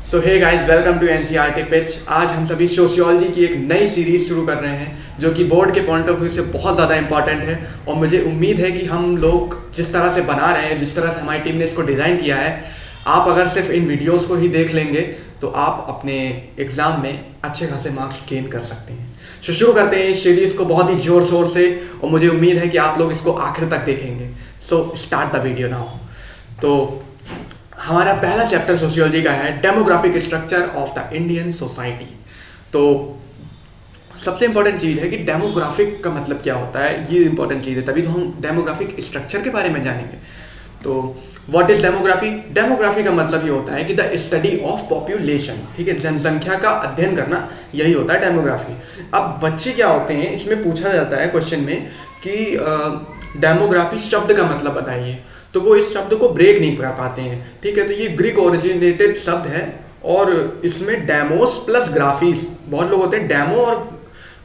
So hey guys, welcome to NCERT pitch. आज हम सभी सोशियोलॉजी की एक नई सीरीज शुरू कर रहे हैं जो कि बोर्ड के पॉइंट ऑफ व्यू से बहुत ज़्यादा इंपॉर्टेंट है। और मुझे उम्मीद है कि हम लोग जिस तरह से बना रहे हैं, जिस तरह से हमारी टीम ने इसको डिज़ाइन किया है, आप अगर सिर्फ इन वीडियोस को ही देख लेंगे तो आप अपने एग्ज़ाम में अच्छे खासे मार्क्स गेन कर सकते हैं। तो शुरू करते हैं इस सीरीज़ को बहुत ही ज़ोर शोर से, और मुझे उम्मीद है कि आप लोग इसको आखिर तक देखेंगे। So start the video now. तो हमारा पहला चैप्टर सोशियोलॉजी का है, demographic structure of the Indian society. तो सबसे इंपॉर्टेंट चीज़ है कि डेमोग्राफिक का मतलब क्या होता है, ये इंपॉर्टेंट चीज़ है, तभी तो हम डेमोग्राफिक स्ट्रक्चर के बारे में जानेंगे। तो व्हाट इज डेमोग्राफी? डेमोग्राफी का मतलब ये होता है कि द स्टडी ऑफ पॉपुलेशन, ठीक है, जनसंख्या का अध्ययन करना, यही होता है डेमोग्राफी। अब बच्चे क्या होते हैं, इसमें पूछा जाता है क्वेश्चन में कि डेमोग्राफी शब्द का मतलब बताइए, तो वो इस शब्द को ब्रेक नहीं कर पाते हैं, ठीक है। तो ये ग्रीक ओरिजिनेटेड शब्द है और इसमें डेमोस प्लस ग्राफीज, बहुत लोग होते हैं डेमो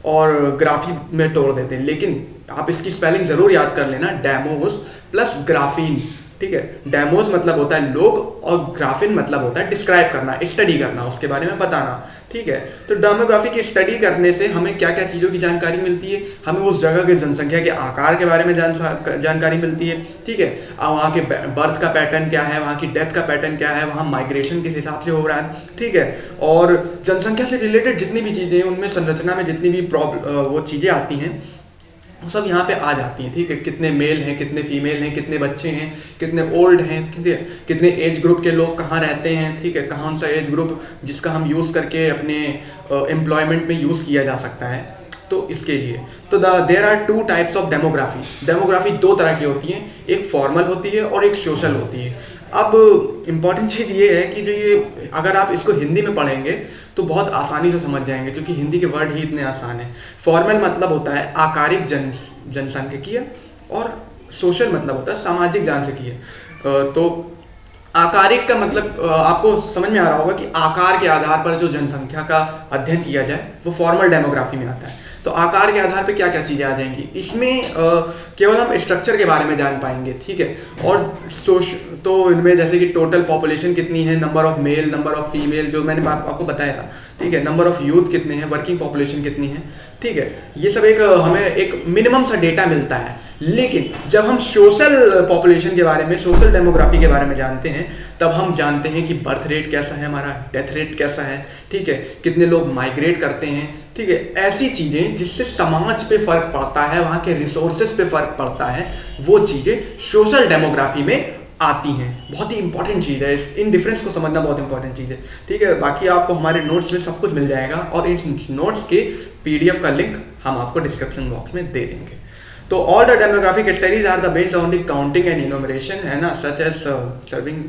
और ग्राफी में तोड़ देते हैं, लेकिन आप इसकी स्पेलिंग ज़रूर याद कर लेना, डेमोस प्लस ग्राफीन, ठीक है। डेमोस मतलब होता है लोग और ग्राफिन मतलब होता है डिस्क्राइब करना, स्टडी करना, उसके बारे में बताना, ठीक है। तो डेमोग्राफी की स्टडी करने से हमें क्या क्या चीज़ों की जानकारी मिलती है? हमें उस जगह के जनसंख्या के आकार के बारे में जानकारी मिलती है, ठीक है। वहाँ के बर्थ का पैटर्न क्या है, वहाँ की डेथ का पैटर्न क्या है, वहाँ माइग्रेशन किस हिसाब से हो रहा है, ठीक है। और जनसंख्या से रिलेटेड जितनी भी चीज़ें हैं, उनमें संरचना में जितनी भी वो चीज़ें आती हैं, वो सब यहाँ पे आ जाती हैं, ठीक है। कितने मेल हैं, कितने फीमेल हैं, कितने बच्चे हैं, कितने ओल्ड हैं, कितने एज ग्रुप के लोग कहाँ रहते हैं, ठीक है, कौन सा एज ग्रुप जिसका हम यूज़ करके अपने एम्प्लॉयमेंट में यूज़ किया जा सकता है, तो इसके लिए। तो there are two types of demography. Demography दो तरह की होती हैं, एक फॉर्मल होती है और एक सोशल होती है। अब इम्पॉर्टेंट चीज़ ये है कि जो ये अगर आप इसको हिंदी में पढ़ेंगे तो बहुत आसानी से समझ जाएंगे, क्योंकि हिंदी के वर्ड ही इतने आसान हैं। फॉर्मल मतलब होता है आकारिक जनसांख्यिकीय, और सोशल मतलब होता है सामाजिक जनसांख्यिकीय। तो आकारिक का मतलब आपको समझ में आ रहा होगा कि आकार के आधार पर जो जनसंख्या का अध्ययन किया जाए वो फॉर्मल डेमोग्राफी में आता है। तो आकार के आधार पर क्या क्या चीज़ें आ जाएंगी इसमें, केवल हम स्ट्रक्चर के बारे में जान पाएंगे, ठीक है। और तो इनमें जैसे कि टोटल पॉपुलेशन कितनी है, number of male, number of female, जो मैंने आपको बताया, ठीक है, नंबर ऑफ यूथ कितने हैं, वर्किंग पॉपुलेशन कितनी है, ठीक है। ये सब हमें एक मिनिमम सा डेटा मिलता है। लेकिन जब हम सोशल पॉपुलेशन के बारे में, सोशल डेमोग्राफी के बारे में जानते हैं, तब हम जानते हैं कि बर्थ रेट कैसा है हमारा, डेथ रेट कैसा है, ठीक है, कितने लोग माइग्रेट करते हैं, ठीक है। ऐसी चीज़ें जिससे समाज पे फ़र्क पड़ता है, वहाँ के रिसोर्सेज पे फ़र्क पड़ता है, वो चीज़ें सोशल डेमोग्राफी में आती हैं। बहुत ही इंपॉर्टेंट चीज़ है, इन डिफरेंस को समझना बहुत इंपॉर्टेंट चीज़ है, ठीक है। बाकी आपको हमारे नोट्स में सब कुछ मिल जाएगा, और इन नोट्स के PDF का लिंक हम आपको डिस्क्रिप्शन बॉक्स में दे देंगे। तो all the demographic studies are the based on the counting and enumeration, है ना, such as serving.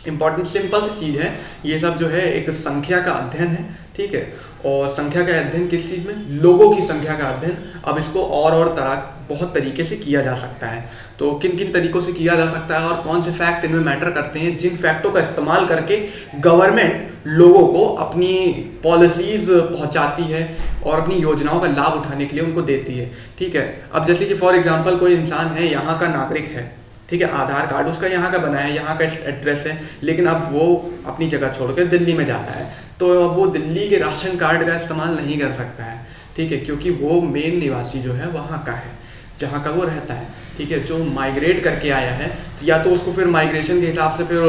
Important simple सी चीज़ है, ये सब जो है एक संख्या का अध्ययन है, ठीक है। और संख्या का अध्ययन किस चीज़ में? लोगों की संख्या का अध्ययन। अब इसको और तरह बहुत तरीके से किया जा सकता है। तो किन किन तरीकों से किया जा सकता है और कौन से फैक्ट इनमें मैटर करते हैं, जिन फैक्टों का इस्तेमाल करके गवर्नमेंट लोगों को अपनी पॉलिसीज़ पहुंचाती है और अपनी योजनाओं का लाभ उठाने के लिए उनको देती है, ठीक है। अब जैसे कि फॉर एग्जांपल कोई इंसान है, यहाँ का नागरिक है, ठीक है, आधार कार्ड उसका यहाँ का बना है, यहाँ का एड्रेस है, लेकिन अब वो अपनी जगह छोड़कर दिल्ली में जाता है, तो वो दिल्ली के राशन कार्ड का इस्तेमाल नहीं कर सकता है, ठीक है, क्योंकि वो मेन निवासी जो है वहाँ का है, जहाँ का वो रहता है, ठीक है। जो माइग्रेट करके आया है, तो या तो उसको फिर माइग्रेशन के हिसाब से फिर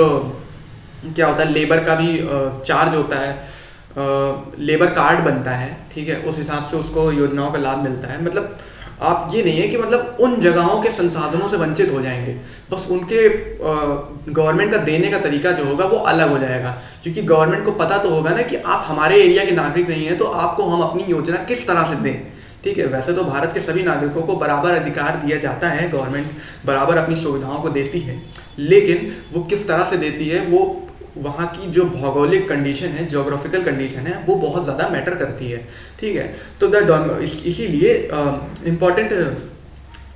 क्या होता है, लेबर का भी चार्ज होता है, लेबर कार्ड बनता है, ठीक है, उस हिसाब से उसको योजनाओं का लाभ मिलता है। मतलब आप ये नहीं है कि मतलब उन जगहों के संसाधनों से वंचित हो जाएंगे, बस उनके गवर्नमेंट का देने का तरीका जो होगा वो अलग हो जाएगा, क्योंकि गवर्नमेंट को पता तो होगा ना कि आप हमारे एरिया के नागरिक नहीं हैं, तो आपको हम अपनी योजना किस तरह से दें, ठीक है। वैसे तो भारत के सभी नागरिकों को बराबर अधिकार दिया जाता है, गवर्नमेंट बराबर अपनी सुविधाओं को देती है, लेकिन वो किस तरह से देती है, वो वहाँ की जो भौगोलिक कंडीशन है, जोग्राफिकल कंडीशन है, वो बहुत ज़्यादा मैटर करती है, ठीक है। तो इसीलिए इम्पॉर्टेंट,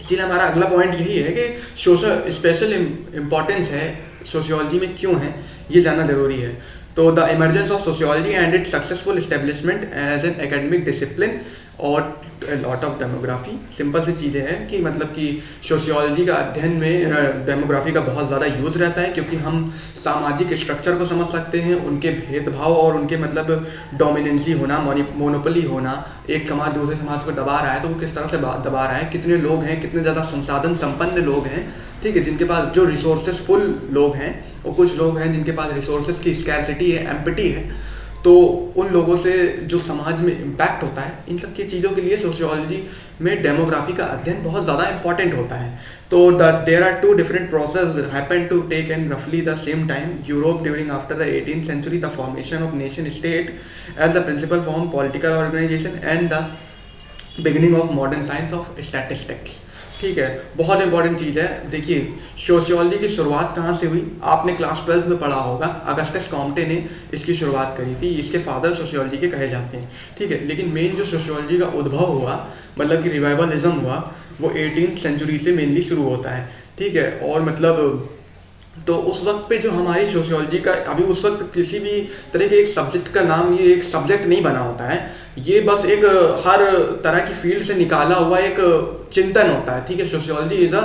इसीलिए हमारा अगला पॉइंट यही है कि सोशल स्पेशल इम्पोर्टेंस है सोशियोलॉजी में, क्यों है ये जानना ज़रूरी है। तो the emergence of sociology and its successful establishment as an academic discipline और लॉट ऑफ डेमोग्राफी। सिंपल सी चीज़ें हैं कि मतलब कि सोशियोलॉजी का अध्ययन में डेमोग्राफी का बहुत ज़्यादा यूज़ रहता है, क्योंकि हम सामाजिक स्ट्रक्चर को समझ सकते हैं, उनके भेदभाव और उनके मतलब डोमिनेंसी होना, मोनोपोली होना, एक समाज दूसरे समाज को दबा रहा है तो वो किस तरह से दबा रहा है, कितने लोग हैं, कितने ज़्यादा संसाधन संपन्न लोग हैं, ठीक है, जिनके पास जो रिसोर्सेसफुल लोग हैं, और कुछ लोग हैं जिनके पास रिसोर्सेज की स्कैरसिटी है, एम्पटी है, तो उन लोगों से जो समाज में इम्पैक्ट होता है, इन सब की चीज़ों के लिए सोशियोलॉजी में डेमोग्राफी का अध्ययन बहुत ज़्यादा इंपॉर्टेंट होता है। तो there are two different process happen to take in रफली the same time. Europe during after the 18th century the formation of nation state as the principal form political organisation and the beginning of modern science of statistics. ठीक है, बहुत important चीज़ है। देखिए, sociology की शुरुआत कहाँ से हुई, आपने क्लास 12th में पढ़ा होगा, अगस्टस कॉम्टे ने इसकी शुरुआत करी थी, इसके फादर सोशियोलॉजी के कहे जाते हैं, ठीक है। लेकिन मेन जो सोशियोलॉजी का उद्भव हुआ, मतलब कि रिवाइवलिज्म हुआ, वो 18th century से मेनली शुरू होता है, ठीक है। और मतलब तो उस वक्त पे जो हमारी सोशियोलॉजी का, अभी उस वक्त किसी भी तरह के एक सब्जेक्ट का नाम, ये एक सब्जेक्ट नहीं बना होता है, ये बस एक हर तरह की फील्ड से निकाला हुआ एक चिंतन होता है, ठीक है। सोशियोलॉजी इज़ अ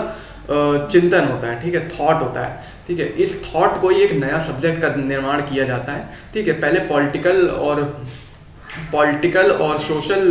चिंतन होता है, ठीक है, थॉट होता है, ठीक है। इस थॉट को ही एक नया सब्जेक्ट का निर्माण किया जाता है, ठीक है। पहले पॉलिटिकल और सोशल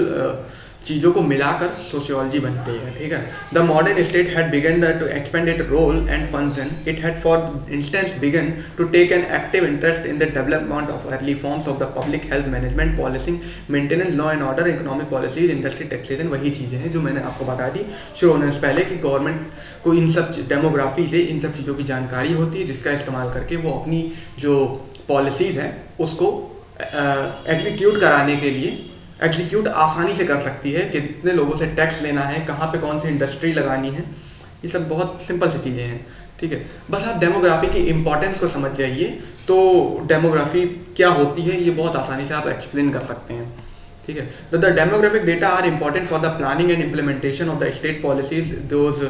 चीज़ों को मिलाकर सोशियोलॉजी बनती है, ठीक है। The modern state had begun to expand it role and function. It had for instance begun to take an active interest in the development of early forms of the public health management, policing, maintenance, law and order, economic policies, industry, taxation. वही चीज़ें हैं जो मैंने आपको बता दी शुरू होने से पहले कि गवर्नमेंट को इन सब डेमोग्राफी से इन सब चीज़ों की जानकारी होती है, जिसका इस्तेमाल करके वो अपनी जो पॉलिसीज़ हैं उसको एग्जीक्यूट कराने के लिए एग्जीक्यूट आसानी से कर सकती है। कितने लोगों से टैक्स लेना है, कहाँ पे कौन सी इंडस्ट्री लगानी है, ये सब बहुत सिंपल सी चीज़ें हैं, ठीक है। बस आप डेमोग्राफी की इम्पोर्टेंस को समझ जाइए, तो डेमोग्राफी क्या होती है ये बहुत आसानी से आप एक्सप्लेन कर सकते हैं, ठीक है। तो the demographic data are important for the planning and implementation of the state policies, those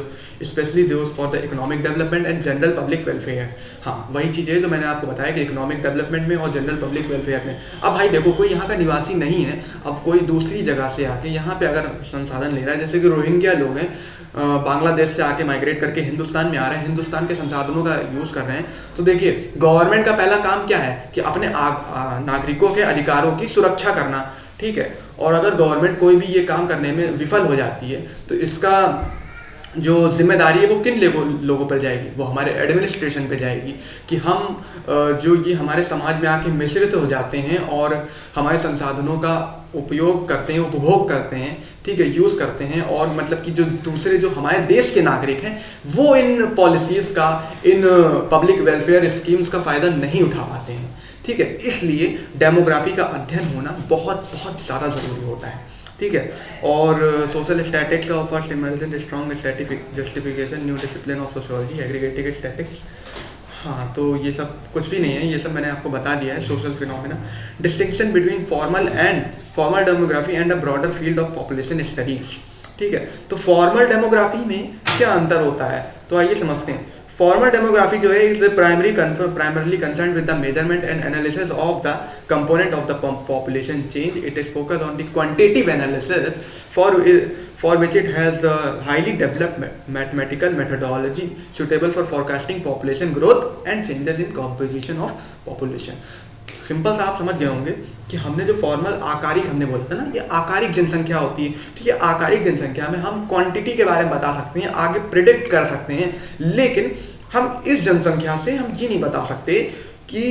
specially those for the economic development and general public welfare. हाँ, वही चीज़ है जो मैंने आपको बताया कि इकोनॉमिक डेवलपमेंट में और जनरल पब्लिक वेलफेयर में। अब भाई देखो, कोई यहाँ का निवासी नहीं है, अब कोई दूसरी जगह से आके यहाँ पे अगर संसाधन ले रहा है, जैसे कि रोहिंग्या लोग हैं, बांग्लादेश से आके माइग्रेट करके हिंदुस्तान में आ रहे हैं, हिंदुस्तान के संसाधनों का यूज़ कर रहे हैं, तो देखिए गवर्नमेंट का पहला काम क्या है कि अपने नागरिकों के अधिकारों की सुरक्षा करना, ठीक है। और अगर गवर्नमेंट कोई भी ये काम करने में विफल हो जाती है तो इसका जो जिम्मेदारी है वो किन लोगों पर जाएगी, वो हमारे एडमिनिस्ट्रेशन पे जाएगी कि हम जो ये हमारे समाज में आके मिश्रित हो जाते हैं और हमारे संसाधनों का उपयोग करते हैं, उपभोग करते हैं, ठीक है, यूज़ करते हैं, और मतलब कि जो दूसरे जो हमारे देश के नागरिक हैं वो इन पॉलिसीज़ का, इन पब्लिक वेलफेयर स्कीम्स का फ़ायदा नहीं उठा पाते हैं, ठीक है। इसलिए डेमोग्राफी का अध्ययन होना बहुत बहुत ज़्यादा ज़रूरी होता है, ठीक है। और social statics of first emergent strong justification new discipline of sociology aggregated statics. हाँ, तो ये सब कुछ भी नहीं है, ये सब मैंने आपको बता दिया है। Social phenomena, distinction between formal demography and a broader field of population studies, ठीक है। तो फॉर्मल डेमोग्राफी में क्या अंतर होता है, तो आइए समझते हैं। फॉर्मल डेमोग्राफी जो है is primarily concern with the measurement and analysis of the component of the population change. It is focus on the quantitative analysis for which it has the highly developed mathematical methodology suitable for forecasting population growth and changes in composition of population। Simple सा आप समझ गए होंगे कि हमने जो formal आकारिक हमने बोला था ना, ये आकारिक जनसंख्या होती है, तो ये आकारिक जनसंख्या में हम क्वांटिटी के बारे में बता सकते हैं, आगे प्रिडिक्ट कर सकते हैं, लेकिन हम इस जनसंख्या से हम ये नहीं बता सकते कि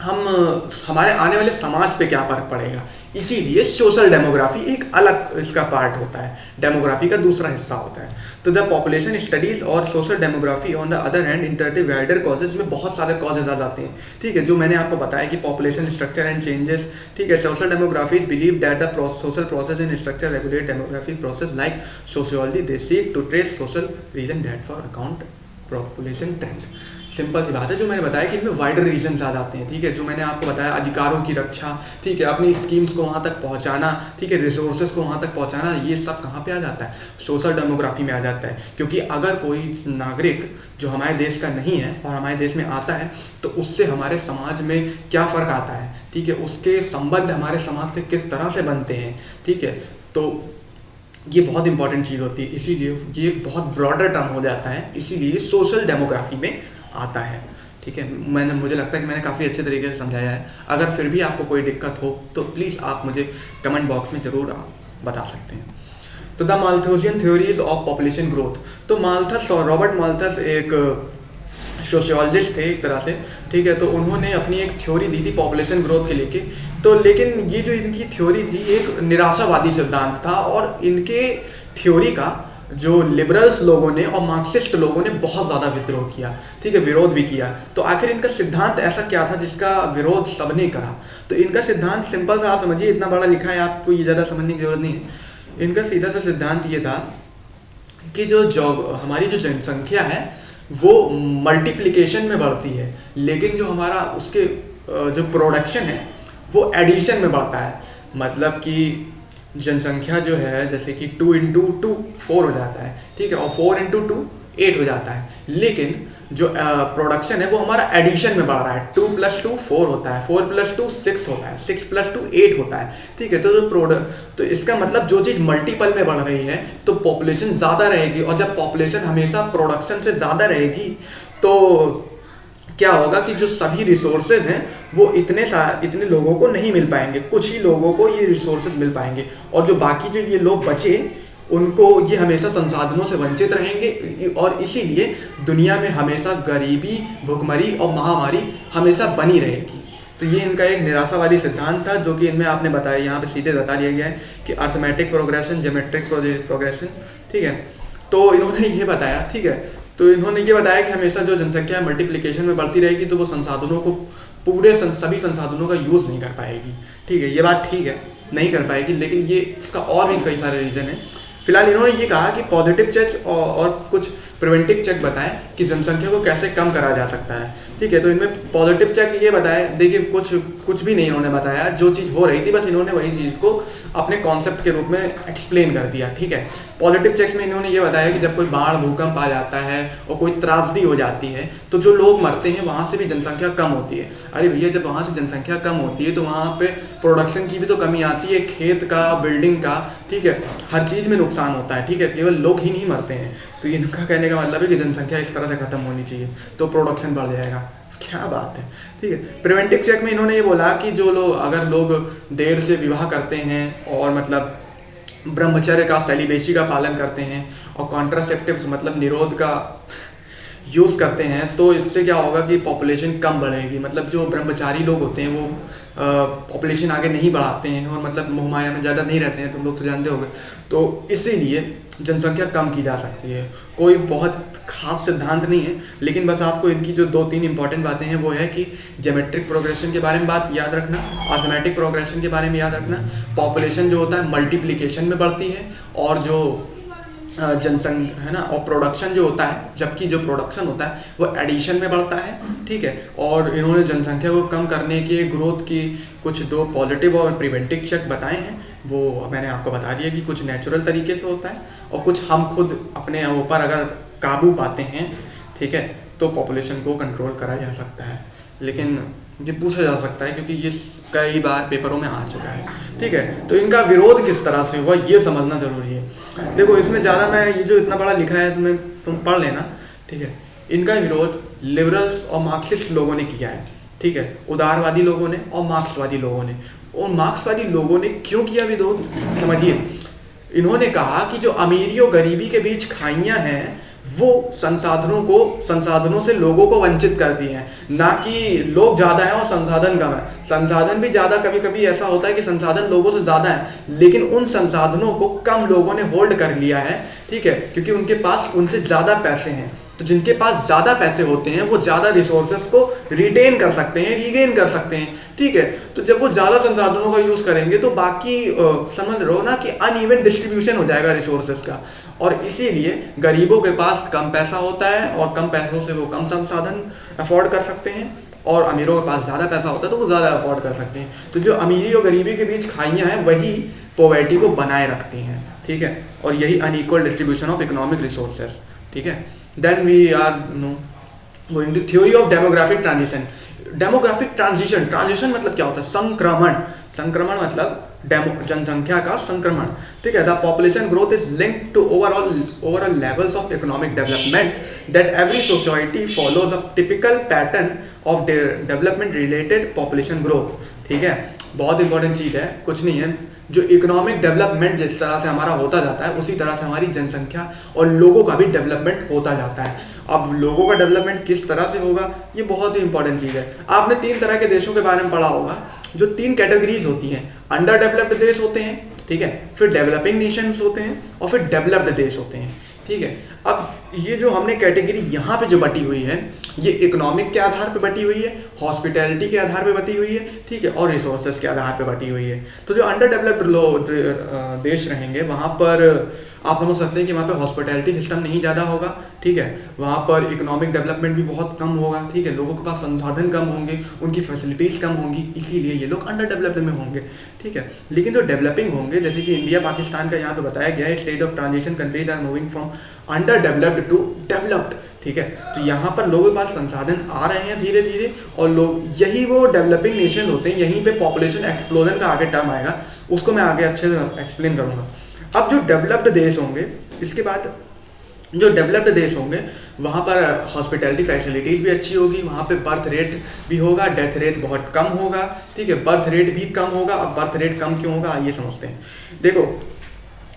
हमारे आने वाले समाज पे क्या फ़र्क पड़ेगा। इसीलिए सोशल डेमोग्राफी एक अलग इसका पार्ट होता है, डेमोग्राफी का दूसरा हिस्सा होता है। तो द पॉपुलेशन स्टडीज़ और social demography on the other hand interpretive wider causes में बहुत सारे कॉजेज आ जाते हैं, ठीक है, जो मैंने आपको बताया कि पॉपुलेशन स्ट्रक्चर एंड चेंजेस, ठीक है। Social demographies believe that the social process and structure regulate demographic process like sociology. They seek to trace social reason that for account population trend. Simple सी बात है, जो मैंने बताया कि इनमें वाइडर रीजन्स आ जाते हैं, ठीक है। जो मैंने आपको बताया अधिकारों की रक्षा, ठीक है, अपनी स्कीम्स को वहाँ तक पहुँचाना, ठीक है, रिसोर्सेज को वहाँ तक पहुँचाना, ये सब कहाँ पे आ जाता है? सोशल डेमोग्राफी में आ जाता है। क्योंकि अगर कोई नागरिक जो हमारे देश का नहीं है और हमारे देश में आता है तो उससे हमारे समाज में क्या फ़र्क आता है, ठीक है, उसके संबंध हमारे समाज से किस तरह से बनते हैं, ठीक है। तो ये बहुत इंपॉर्टेंट चीज़ होती है, इसीलिए ये एक बहुत ब्रॉडर टर्म हो जाता है, इसीलिए सोशल डेमोग्राफी में आता है, ठीक है। मुझे लगता है कि मैंने काफ़ी अच्छे तरीके से समझाया है। अगर फिर भी आपको कोई दिक्कत हो तो प्लीज़ आप मुझे कमेंट बॉक्स में ज़रूर बता सकते हैं। तो the Malthusian theories of population growth. तो माल्थस और रॉबर्ट माल्थस एक सोशियोलॉजिस्ट थे एक तरह से, ठीक है। तो उन्होंने अपनी एक थ्योरी दी थी पॉपुलेशन ग्रोथ के लेके। तो लेकिन ये जो इनकी थ्योरी थी एक निराशावादी सिद्धांत था, और इनके थ्योरी का जो लिबरल्स लोगों ने और मार्क्सिस्ट लोगों ने बहुत ज़्यादा विद्रोह किया, ठीक है, विरोध भी किया। तो आखिर इनका सिद्धांत ऐसा क्या था जिसका विरोध सबने करा? तो इनका सिद्धांत सिंपल सा, आप समझिए, इतना बड़ा लिखा है, आपको ये ज़्यादा समझने की ज़रूरत नहीं है। इनका सीधा सा सिद्धांत ये था कि हमारी जो जनसंख्या है वो मल्टीप्लिकेशन में बढ़ती है, लेकिन जो हमारा उसके जो प्रोडक्शन है वो एडिशन में बढ़ता है। मतलब कि जनसंख्या जो है जैसे कि 2 इंटू 2 4 हो जाता है, ठीक है, और 4 इंटू 2 8 हो जाता है, लेकिन जो प्रोडक्शन है वो हमारा एडिशन में बढ़ रहा है। 2 + 2 4 होता है, 4 + 2 6 होता है, 6 + 2 8 होता है, ठीक है। तो जो तो इसका मतलब जो चीज़ मल्टीपल में बढ़ रही है तो पॉपुलेशन ज़्यादा रहेगी, और जब पॉपुलेशन हमेशा प्रोडक्शन से ज़्यादा रहेगी तो क्या होगा कि जो सभी रिसोर्सेज हैं वो इतने लोगों को नहीं मिल पाएंगे, कुछ ही लोगों को ये रिसोर्सेज मिल पाएंगे, और जो बाकी जो ये लोग बचे उनको ये हमेशा संसाधनों से वंचित रहेंगे, और इसीलिए दुनिया में हमेशा गरीबी, भुखमरी और महामारी हमेशा बनी रहेगी। तो ये इनका एक निराशावादी सिद्धांत था, जो कि इनमें आपने बताया, यहाँ पे सीधे बता दिया गया है कि अर्थमेटिक प्रोग्रेशन, ज्योमेट्रिक प्रोग्रेशन, ठीक है। तो इन्होंने ये बताया, ठीक है, तो इन्होंने ये बताया कि हमेशा जो जनसंख्या मल्टीप्लिकेशन में बढ़ती रहेगी तो वो संसाधनों को सभी संसाधनों का यूज़ नहीं कर पाएगी, ठीक है। ये बात ठीक है, नहीं कर पाएगी, लेकिन ये इसका और भी कई सारे रीज़न हैं। फिलहाल इन्होंने ये कहा कि पॉजिटिव चेक और कुछ प्रिवेंटिव चेक बताएं कि जनसंख्या को कैसे कम करा जा सकता है, ठीक है। तो इनमें पॉजिटिव चेक ये बताया, देखिए कुछ भी नहीं इन्होंने बताया, जो चीज़ हो रही थी बस इन्होंने वही चीज़ को अपने कॉन्सेप्ट के रूप में एक्सप्लेन कर दिया, ठीक है। पॉजिटिव चेक्स में इन्होंने ये बताया कि जब कोई बाढ़, भूकंप आ जाता है और कोई त्रासदी हो जाती है तो जो लोग मरते हैं वहाँ से भी जनसंख्या कम होती है। अरे भैया, जब वहाँ से जनसंख्या कम होती है तो वहाँ पे प्रोडक्शन की भी तो कमी आती है, खेत का, बिल्डिंग का, ठीक है, हर चीज़ में नुकसान होता है, ठीक है, केवल लोग ही नहीं मरते हैं। तो इनका कहने का मतलब है कि जनसंख्या इस तरह से ख़त्म होनी चाहिए तो प्रोडक्शन बढ़ जाएगा। क्या बात है, ठीक है। प्रिवेंटिव चेक में इन्होंने ये बोला कि अगर लोग देर से विवाह करते हैं और मतलब ब्रह्मचर्य का, सेलिबेसी का पालन करते हैं और कॉन्ट्रासेप्टिव्स मतलब निरोध का यूज़ करते हैं तो इससे क्या होगा कि पॉपुलेशन कम बढ़ेगी। मतलब जो ब्रह्मचारी लोग होते हैं वो पॉपुलेशन आगे नहीं बढ़ाते हैं और मतलब मोहमाया में ज़्यादा नहीं रहते हैं, तुम लोग तो जानते होंगे। तो इसीलिए जनसंख्या कम की जा सकती है। कोई बहुत खास सिद्धांत नहीं है, लेकिन बस आपको इनकी जो 2-3 इंपॉर्टेंट बातें हैं वो है कि ज्योमेट्रिक प्रोग्रेशन के बारे में बात याद रखना, अर्थमेटिक प्रोग्रेशन के बारे में याद रखना, पॉपुलेशन जो होता है मल्टीप्लिकेशन में बढ़ती है, और जो जनसंख्या है ना, और प्रोडक्शन जो होता है, जबकि जो प्रोडक्शन होता है वो एडिशन में बढ़ता है, ठीक है। और इन्होंने जनसंख्या को कम करने के ग्रोथ की कुछ 2 पॉजिटिव और प्रिवेंटिव चेक बताए हैं, वो मैंने आपको बता दिया कि कुछ नेचुरल तरीके से होता है और कुछ हम खुद अपने ऊपर अगर काबू पाते हैं, ठीक है, तो पॉपुलेशन को कंट्रोल करा जा सकता है। लेकिन ये पूछा जा सकता है क्योंकि ये कई बार पेपरों में आ चुका है, ठीक है। तो इनका विरोध किस तरह से हुआ ये समझना ज़रूरी है। देखो, इसमें ज़्यादा मैं ये जो इतना बड़ा लिखा है तुम पढ़ लेना, ठीक है। इनका विरोध लिबरल्स और मार्क्सिस्ट लोगों ने किया है, ठीक है, उदारवादी लोगों ने और मार्क्सवादी लोगों ने। और मार्क्सवादी लोगों ने क्यों किया विरोध, समझिए। इन्होंने कहा कि जो अमीरी और गरीबी के बीच खाइयाँ हैं वो संसाधनों से लोगों को वंचित करती हैं, ना कि लोग ज़्यादा हैं और संसाधन कम है। संसाधन भी ज़्यादा, कभी कभी ऐसा होता है कि संसाधन लोगों से ज़्यादा है लेकिन उन संसाधनों को कम लोगों ने होल्ड कर लिया है, ठीक है, क्योंकि उनके पास उनसे ज़्यादा पैसे हैं। तो जिनके पास ज़्यादा पैसे होते हैं वो ज़्यादा रिसोर्सेज को रिटेन कर सकते हैं, रीगेन कर सकते हैं, ठीक है। तो जब वो ज़्यादा संसाधनों का यूज़ करेंगे तो बाकी समझ रहे हो ना कि अनइवन डिस्ट्रीब्यूशन हो जाएगा रिसोर्सेज का, और इसीलिए गरीबों के पास कम पैसा होता है और कम पैसों से वो कम संसाधन अफोर्ड कर सकते हैं, और अमीरों के पास ज़्यादा पैसा होता है तो वो ज़्यादा अफोर्ड कर सकते हैं। तो जो अमीरी और गरीबी के बीच खाइयाँ हैं वही पॉवर्टी को बनाए रखती हैं, ठीक है, और यही unequal distribution of economic resources, ठीक है। Then we are going to theory of demographic transition. Demographic transition, transition मतलब क्या होता है? संक्रमण। संक्रमण मतलब जनसंख्या का संक्रमण, ठीक है। The population growth is linked to overall levels of economic development that every society follows a typical pattern of development related population growth, ठीक है। बहुत इंपॉर्टेंट चीज़ है, कुछ नहीं है, जो इकोनॉमिक डेवलपमेंट जिस तरह से हमारा होता जाता है उसी तरह से हमारी जनसंख्या और लोगों का भी डेवलपमेंट होता जाता है। अब लोगों का डेवलपमेंट किस तरह से होगा ये बहुत ही इंपॉर्टेंट चीज़ है। आपने 3 तरह के देशों के बारे में पढ़ा होगा, जो 3 कैटेगरीज होती हैं। अंडर डेवलप्ड देश होते हैं, ठीक है, फिर डेवलपिंग नेशंस होते हैं और फिर डेवलप्ड देश होते हैं, ठीक है। अब ये जो हमने कैटेगरी यहाँ पे जो बटी हुई है ये इकोनॉमिक के आधार पे बटी हुई है, हॉस्पिटैलिटी के आधार पे बटी हुई है, ठीक है, और रिसोर्सेज के आधार पे बटी हुई है। तो जो अंडर डेवलप्ड देश रहेंगे वहाँ पर आप समझ सकते हैं कि वहाँ पे हॉस्पिटैलिटी सिस्टम नहीं ज़्यादा होगा, ठीक है, वहाँ पर इकोनॉमिक डेवलपमेंट भी बहुत कम होगा, ठीक है, लोगों के पास संसाधन कम होंगे, उनकी फैसिलिटीज़ कम होंगी, इसीलिए ये लोग अंडर डेवलप्ड में होंगे, ठीक है। लेकिन जो डेवलपिंग होंगे, जैसे कि इंडिया पाकिस्तान का यहाँ पे बताया गया है, stage of transition countries are moving from underdeveloped to developed, ठीक है। तो यहाँ पर लोगों के पास संसाधन आ रहे हैं धीरे धीरे, और लोग यही वो डेवलपिंग नेशन होते हैं, यहीं पे पॉपुलेशन एक्सप्लोजन का आगे टर्म आएगा, उसको मैं आगे अच्छे से एक्सप्लेन करूँगा। अब जो डेवलप्ड देश होंगे, इसके बाद जो डेवलप्ड देश होंगे वहाँ पर हॉस्पिटैलिटी फैसिलिटीज़ भी अच्छी होगी, वहाँ पे बर्थ रेट भी होगा, डेथ रेट बहुत कम होगा, ठीक है, बर्थ रेट भी कम होगा। अब बर्थ रेट कम क्यों होगा ये समझते हैं। देखो,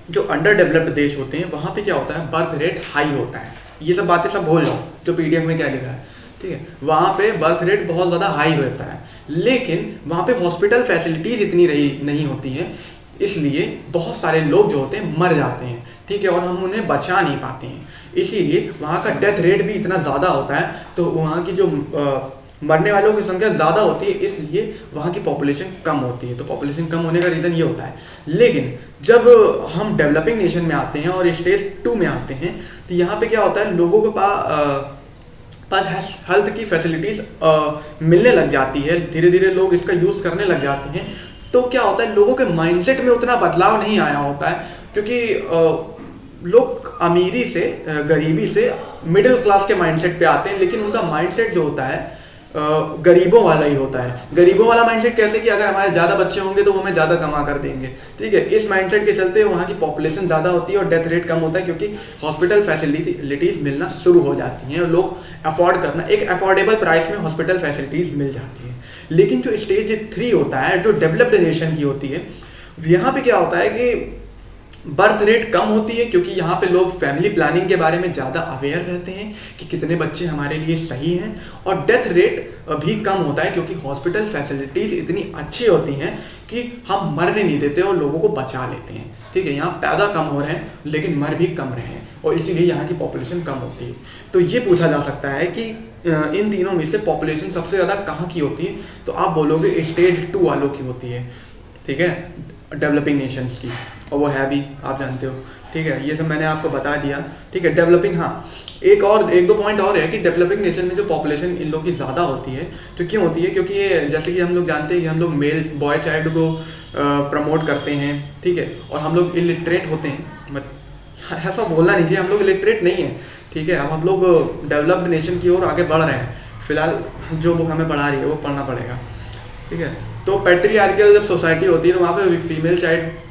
जो अंडर डेवलप्ड देश होते हैं वहाँ पे क्या होता है, बर्थ रेट हाई होता है। ये सब बातें सब भूल जाओ जो PDF में क्या लिखा है, ठीक है। वहाँ पे बर्थ रेट बहुत ज़्यादा हाई रहता है, लेकिन वहाँ पे हॉस्पिटल फैसिलिटीज़ इतनी नहीं होती हैं, इसलिए बहुत सारे लोग जो होते हैं मर जाते हैं, ठीक है, और हम उन्हें बचा नहीं पाते हैं। इसीलिए वहाँ का डेथ रेट भी इतना ज़्यादा होता है, तो वहाँ की जो मरने वालों की संख्या ज़्यादा होती है, इसलिए वहाँ की पॉपुलेशन कम होती है। तो पॉपुलेशन कम होने का रीज़न ये होता है। लेकिन जब हम डेवलपिंग नेशन में आते हैं और स्टेज 2 में आते हैं, तो यहाँ पे क्या होता है, लोगों के पास हेल्थ की फैसिलिटीज़ मिलने लग जाती है, धीरे धीरे लोग इसका यूज़ करने लग जाते हैं। तो क्या होता है, लोगों के माइंडसेट में उतना बदलाव नहीं आया होता है, क्योंकि लोग अमीरी से गरीबी से मिडिल क्लास के माइंडसेट पे आते हैं, लेकिन उनका माइंडसेट जो होता है गरीबों वाला ही होता है। गरीबों वाला माइंडसेट कैसे कि अगर हमारे ज़्यादा बच्चे होंगे तो वो हमें ज़्यादा कमा कर देंगे, ठीक है। इस माइंडसेट के चलते वहाँ की पॉपुलेशन ज़्यादा होती है और डेथ रेट कम होता है, क्योंकि हॉस्पिटल फैसिलिटीज़ मिलना शुरू हो जाती हैं और लोग अफोर्ड करना, एक अफोर्डेबल प्राइस में हॉस्पिटल फैसिलिटीज़ मिल जाती है। लेकिन जो स्टेज 3 होता है, जो डेवलप्ड नेशन की होती है, यहाँ पे क्या होता है कि बर्थ रेट कम होती है, क्योंकि यहाँ पे लोग फैमिली प्लानिंग के बारे में ज़्यादा अवेयर रहते हैं कि कितने बच्चे हमारे लिए सही हैं, और डेथ रेट भी कम होता है, क्योंकि हॉस्पिटल फैसिलिटीज़ इतनी अच्छी होती हैं कि हम मरने नहीं देते और लोगों को बचा लेते हैं, ठीक है। यहाँ पैदा कम हो रहे हैं लेकिन मर भी कम रहे हैं, और इसीलिए यहाँ की पॉपुलेशन कम होती है। तो ये पूछा जा सकता है कि इन तीनों में से पॉपुलेशन सबसे ज़्यादा कहाँ की होती है, तो आप बोलोगे स्टेज 2 वालों की होती है, ठीक है, डेवलपिंग नेशंस की, और वो है भी, आप जानते हो, ठीक है। ये सब मैंने आपको बता दिया, ठीक है। डेवलपिंग, हाँ, एक दो पॉइंट और है कि डेवलपिंग नेशन में जो पॉपुलेशन इन लोगों की ज़्यादा होती है, तो क्यों होती है, क्योंकि ये जैसे कि हम लोग जानते हैं कि हम लोग मेल बॉय चाइल्ड को प्रमोट करते हैं, ठीक है, और हम लोग इलिटरेट होते हैं, ऐसा बोलना नहीं चाहिए, हम लोग इलिटरेट नहीं है, ठीक है। अब हम लोग डेवलप्ड नेशन की ओर आगे बढ़ रहे हैं, फिलहाल जो बुक हमें पढ़ा रही है वो पढ़ना पड़ेगा, ठीक है। तो पैट्रियार्कल जब सोसाइटी होती है तो वहाँ पे फीमेल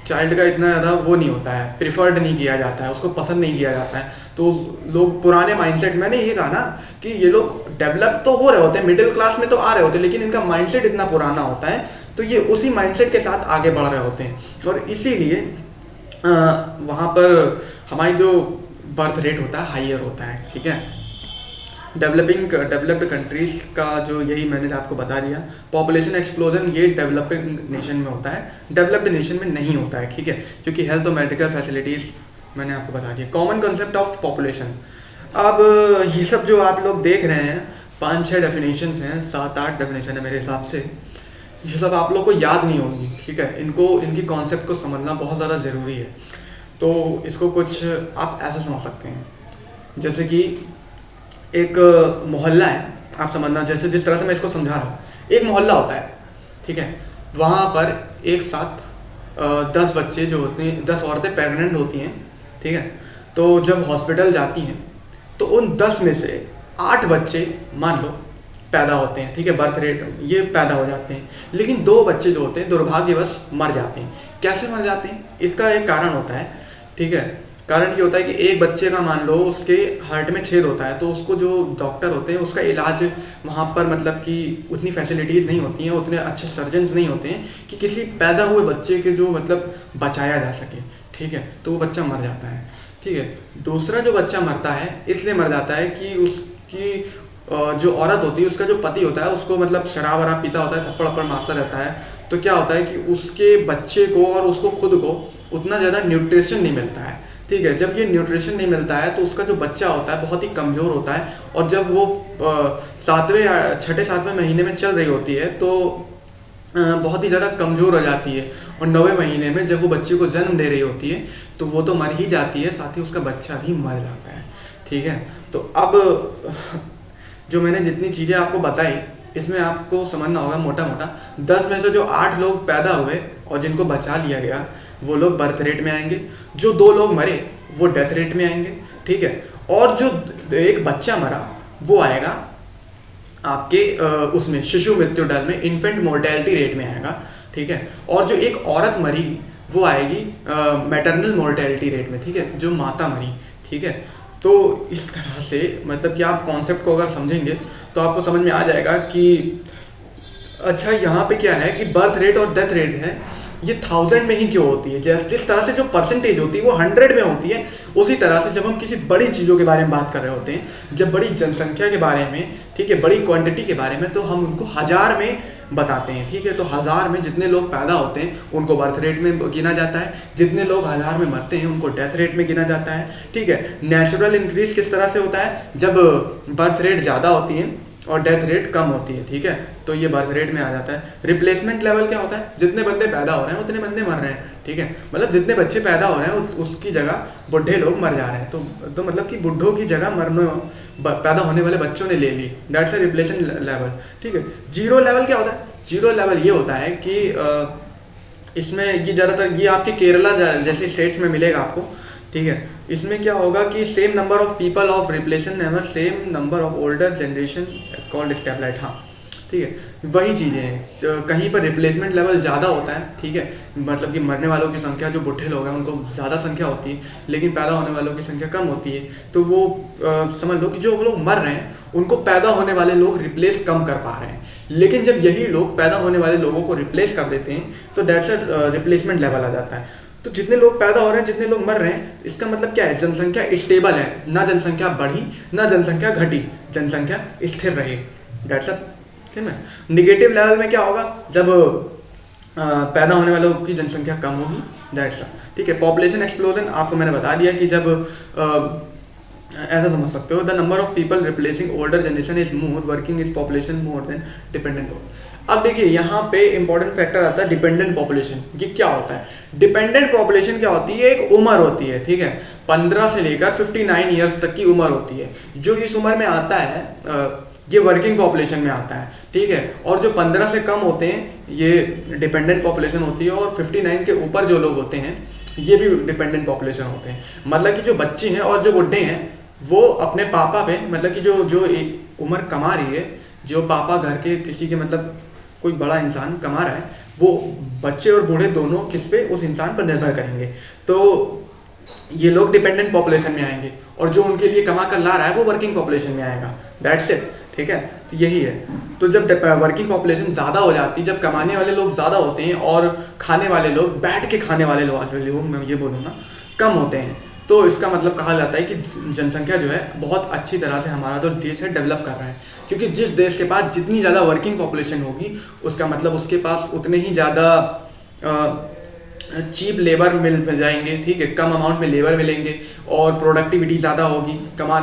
चाइल्ड का इतना ज़्यादा वो नहीं होता है, प्रिफर्ड नहीं किया जाता है, उसको पसंद नहीं किया जाता है। तो लोग पुराने माइंडसेट, मैंने ये कहा ना कि ये लोग डेवलप तो हो रहे होते हैं, मिडिल क्लास में तो आ रहे होते हैं, लेकिन इनका माइंडसेट इतना पुराना होता है, तो ये उसी माइंडसेट के साथ आगे बढ़ रहे होते हैं, और इसीलिए वहाँ पर हमारी जो बर्थ रेट होता है हाइयर होता है, ठीक है। डेवलप्ड कंट्रीज़ का जो यही मैंने आपको बता दिया, पॉपुलेशन एक्सप्लोजन ये डेवलपिंग नेशन में होता है, डेवलप्ड नेशन में नहीं होता है, ठीक है, क्योंकि हेल्थ और मेडिकल फैसिलिटीज़ मैंने आपको बता दिया। कॉमन कंसेप्ट ऑफ पॉपुलेशन, अब ये सब जो आप लोग देख रहे हैं, 5-6 डेफिनेशंस हैं, 7-8 डेफिनेशन है मेरे हिसाब से, ये सब आप लोग को याद नहीं होंगी, ठीक है। इनको इनकी कॉन्सेप्ट को समझना बहुत ज़्यादा ज़रूरी है। तो इसको कुछ आप ऐसे समझ सकते हैं, जैसे कि एक मोहल्ला है, आप समझना, जैसे जिस तरह से मैं इसको समझा रहा हूँ, एक मोहल्ला होता है, ठीक है। वहाँ पर एक साथ 10 बच्चे जो होते हैं, 10 औरतें प्रेग्नेंट होती हैं, ठीक है। तो जब हॉस्पिटल जाती हैं तो उन 10 में से 8 बच्चे मान लो पैदा होते हैं, ठीक है, बर्थ रेट ये पैदा हो जाते हैं, लेकिन 2 बच्चे जो होते हैं दुर्भाग्यवश मर जाते हैं। कैसे मर जाते हैं, इसका एक कारण होता है, ठीक है। कारण ये होता है कि एक बच्चे का मान लो उसके हार्ट में छेद होता है, तो उसको जो डॉक्टर होते हैं उसका इलाज वहाँ पर मतलब कि उतनी फैसिलिटीज़ नहीं होती हैं, उतने अच्छे सर्जन्स नहीं होते हैं कि किसी पैदा हुए बच्चे के जो मतलब बचाया जा सके, ठीक है। तो वो बच्चा मर जाता है, ठीक है। दूसरा जो बच्चा मरता है इसलिए मर जाता है कि उसकी जो औरत होती है, उसका जो पति होता है, उसको मतलब शराब वराब पीता होता है, थप्पड़ वप्पड़ मारता रहता है। तो क्या होता है कि उसके बच्चे को और उसको खुद को उतना ज़्यादा न्यूट्रिशन नहीं मिलता है, ठीक है। जब ये न्यूट्रिशन नहीं मिलता है तो उसका जो बच्चा होता है बहुत ही कमज़ोर होता है, और जब वो 6-7वें महीने में चल रही होती है तो बहुत ही ज़्यादा कमज़ोर हो जाती है, और 9वें महीने में जब वो बच्चे को जन्म दे रही होती है तो वो तो मर ही जाती है, साथ ही उसका बच्चा भी मर जाता है, ठीक है। तो अब जो मैंने जितनी चीज़ें आपको बताई, इसमें आपको समझना होगा मोटा मोटा 10 में से जो 8 लोग पैदा हुए और जिनको बचा लिया गया वो लोग बर्थ रेट में आएंगे, जो 2 लोग मरे वो डेथ रेट में आएंगे, ठीक है। और जो एक बच्चा मरा वो आएगा आपके उसमें शिशु मृत्यु दर में, इन्फेंट मोर्टेलिटी रेट में आएगा, ठीक है। और जो एक औरत मरी वो आएगी मैटरनल मोर्टेलिटी रेट में, ठीक है, जो माता मरी, ठीक है। तो इस तरह से मतलब कि आप कॉन्सेप्ट को अगर समझेंगे तो आपको समझ में आ जाएगा कि अच्छा यहाँ पे क्या है कि बर्थ रेट और डेथ रेट है ये 1000 में ही क्यों होती है। जिस तरह से जो परसेंटेज होती है वो 100 में होती है, उसी तरह से जब हम किसी बड़ी चीज़ों के बारे में बात कर रहे होते हैं, जब बड़ी जनसंख्या के बारे में, ठीक है, बड़ी क्वांटिटी के बारे में, तो हम उनको 1000 में बताते हैं, ठीक है। तो 1000 में जितने लोग पैदा होते हैं उनको बर्थ रेट में गिना जाता है, जितने लोग 1000 में मरते हैं उनको डेथ रेट में गिना जाता है, ठीक है। नेचुरल इंक्रीज किस तरह से होता है, जब बर्थ रेट ज़्यादा होती है और डेथ रेट कम होती है, ठीक है, तो ये बर्थ रेट में आ जाता है। रिप्लेसमेंट लेवल क्या होता है, जितने बंदे पैदा हो रहे हैं उतने बंदे मर रहे हैं, ठीक है, मतलब जितने बच्चे पैदा हो रहे हैं उसकी जगह बुढ़े लोग मर जा रहे हैं, तो मतलब कि बुढ़ों की जगह पैदा होने वाले बच्चों ने ले ली, दैट्स ए रिप्लेसमेंट लेवल, ठीक है। जीरो लेवल क्या होता है, जीरो लेवल ये होता है कि इसमें ये ज़्यादातर ये आपके केरला जैसे स्टेट्स में मिलेगा आपको, ठीक है। इसमें क्या होगा कि same number of people of replacement never same number of older generation called stabilized, हाँ, ठीक है, वही चीज़ें हैं। कहीं पर रिप्लेसमेंट लेवल ज़्यादा होता है, ठीक है, मतलब कि मरने वालों की संख्या, जो बुढ़े लोग हैं उनको ज़्यादा संख्या होती है, लेकिन पैदा होने वालों की संख्या कम होती है। तो वो समझ लो कि जो लोग मर रहे हैं उनको पैदा होने वाले लोग रिप्लेस कम कर पा रहे हैं, लेकिन जब यही लोग पैदा होने वाले लोगों को रिप्लेस कर देते हैं तो दैट्स अ रिप्लेसमेंट लेवल आ जाता है। तो जितने लोग पैदा हो रहे हैं, जितने लोग मर रहे हैं, इसका मतलब क्या है, जनसंख्या स्टेबल है, ना जनसंख्या बढ़ी ना जनसंख्या घटी, जनसंख्या स्थिर रही, दैट्स अ ठीक है। निगेटिव लेवल में क्या होगा, जब पैदा होने वालों की जनसंख्या कम होगी, दैट्स अ ठीक है। पॉपुलेशन एक्सप्लोजन आपको मैंने बता दिया कि जब ऐसा समझ सकते हो, the number of people replacing older generation is more, working is population more than dependent. अब देखिए यहाँ पे इंपॉर्टेंट फैक्टर आता है डिपेंडेंट पॉपुलेशन। ये क्या होता है, डिपेंडेंट पॉपुलेशन क्या होती है, एक उम्र होती है, ठीक है, 15 से लेकर 59 ईयर्स तक की उम्र होती है। जो इस उम्र में आता है ये वर्किंग पॉपुलेशन में आता है, ठीक है। और जो 15 से कम होते हैं ये डिपेंडेंट पॉपुलेशन होती है, और 59 के ऊपर जो लोग होते हैं ये भी डिपेंडेंट पॉपुलेशन होते हैं। मतलब कि जो बच्चे हैं और जो बुढ़े हैं वो अपने पापा पे, मतलब कि जो जो उम्र कमा रही है, जो पापा घर के किसी के मतलब कोई बड़ा इंसान कमा रहा है, वो बच्चे और बूढ़े दोनों किस पे, उस इंसान पर निर्भर करेंगे। तो ये लोग डिपेंडेंट पॉपुलेशन में आएंगे, और जो उनके लिए कमा कर ला रहा है वो वर्किंग पॉपुलेशन में आएगा, दैट्स इट, ठीक है। तो यही है। तो जब वर्किंग पॉपुलेशन ज़्यादा हो जाती है, जब कमाने वाले लोग ज़्यादा होते हैं और खाने वाले लोग, बैठ के खाने वाले लोग मैं ये बोलूँगा, कम होते हैं, तो इसका मतलब कहा जाता है कि जनसंख्या जो है बहुत अच्छी तरह से हमारा जो देश है डेवलप कर रहा है। क्योंकि जिस देश के पास जितनी ज़्यादा वर्किंग पॉपुलेशन होगी, उसका मतलब उसके पास उतने ही ज़्यादा चीप लेबर मिल जाएंगे, ठीक है, कम अमाउंट में लेबर मिलेंगे और प्रोडक्टिविटी ज़्यादा होगी,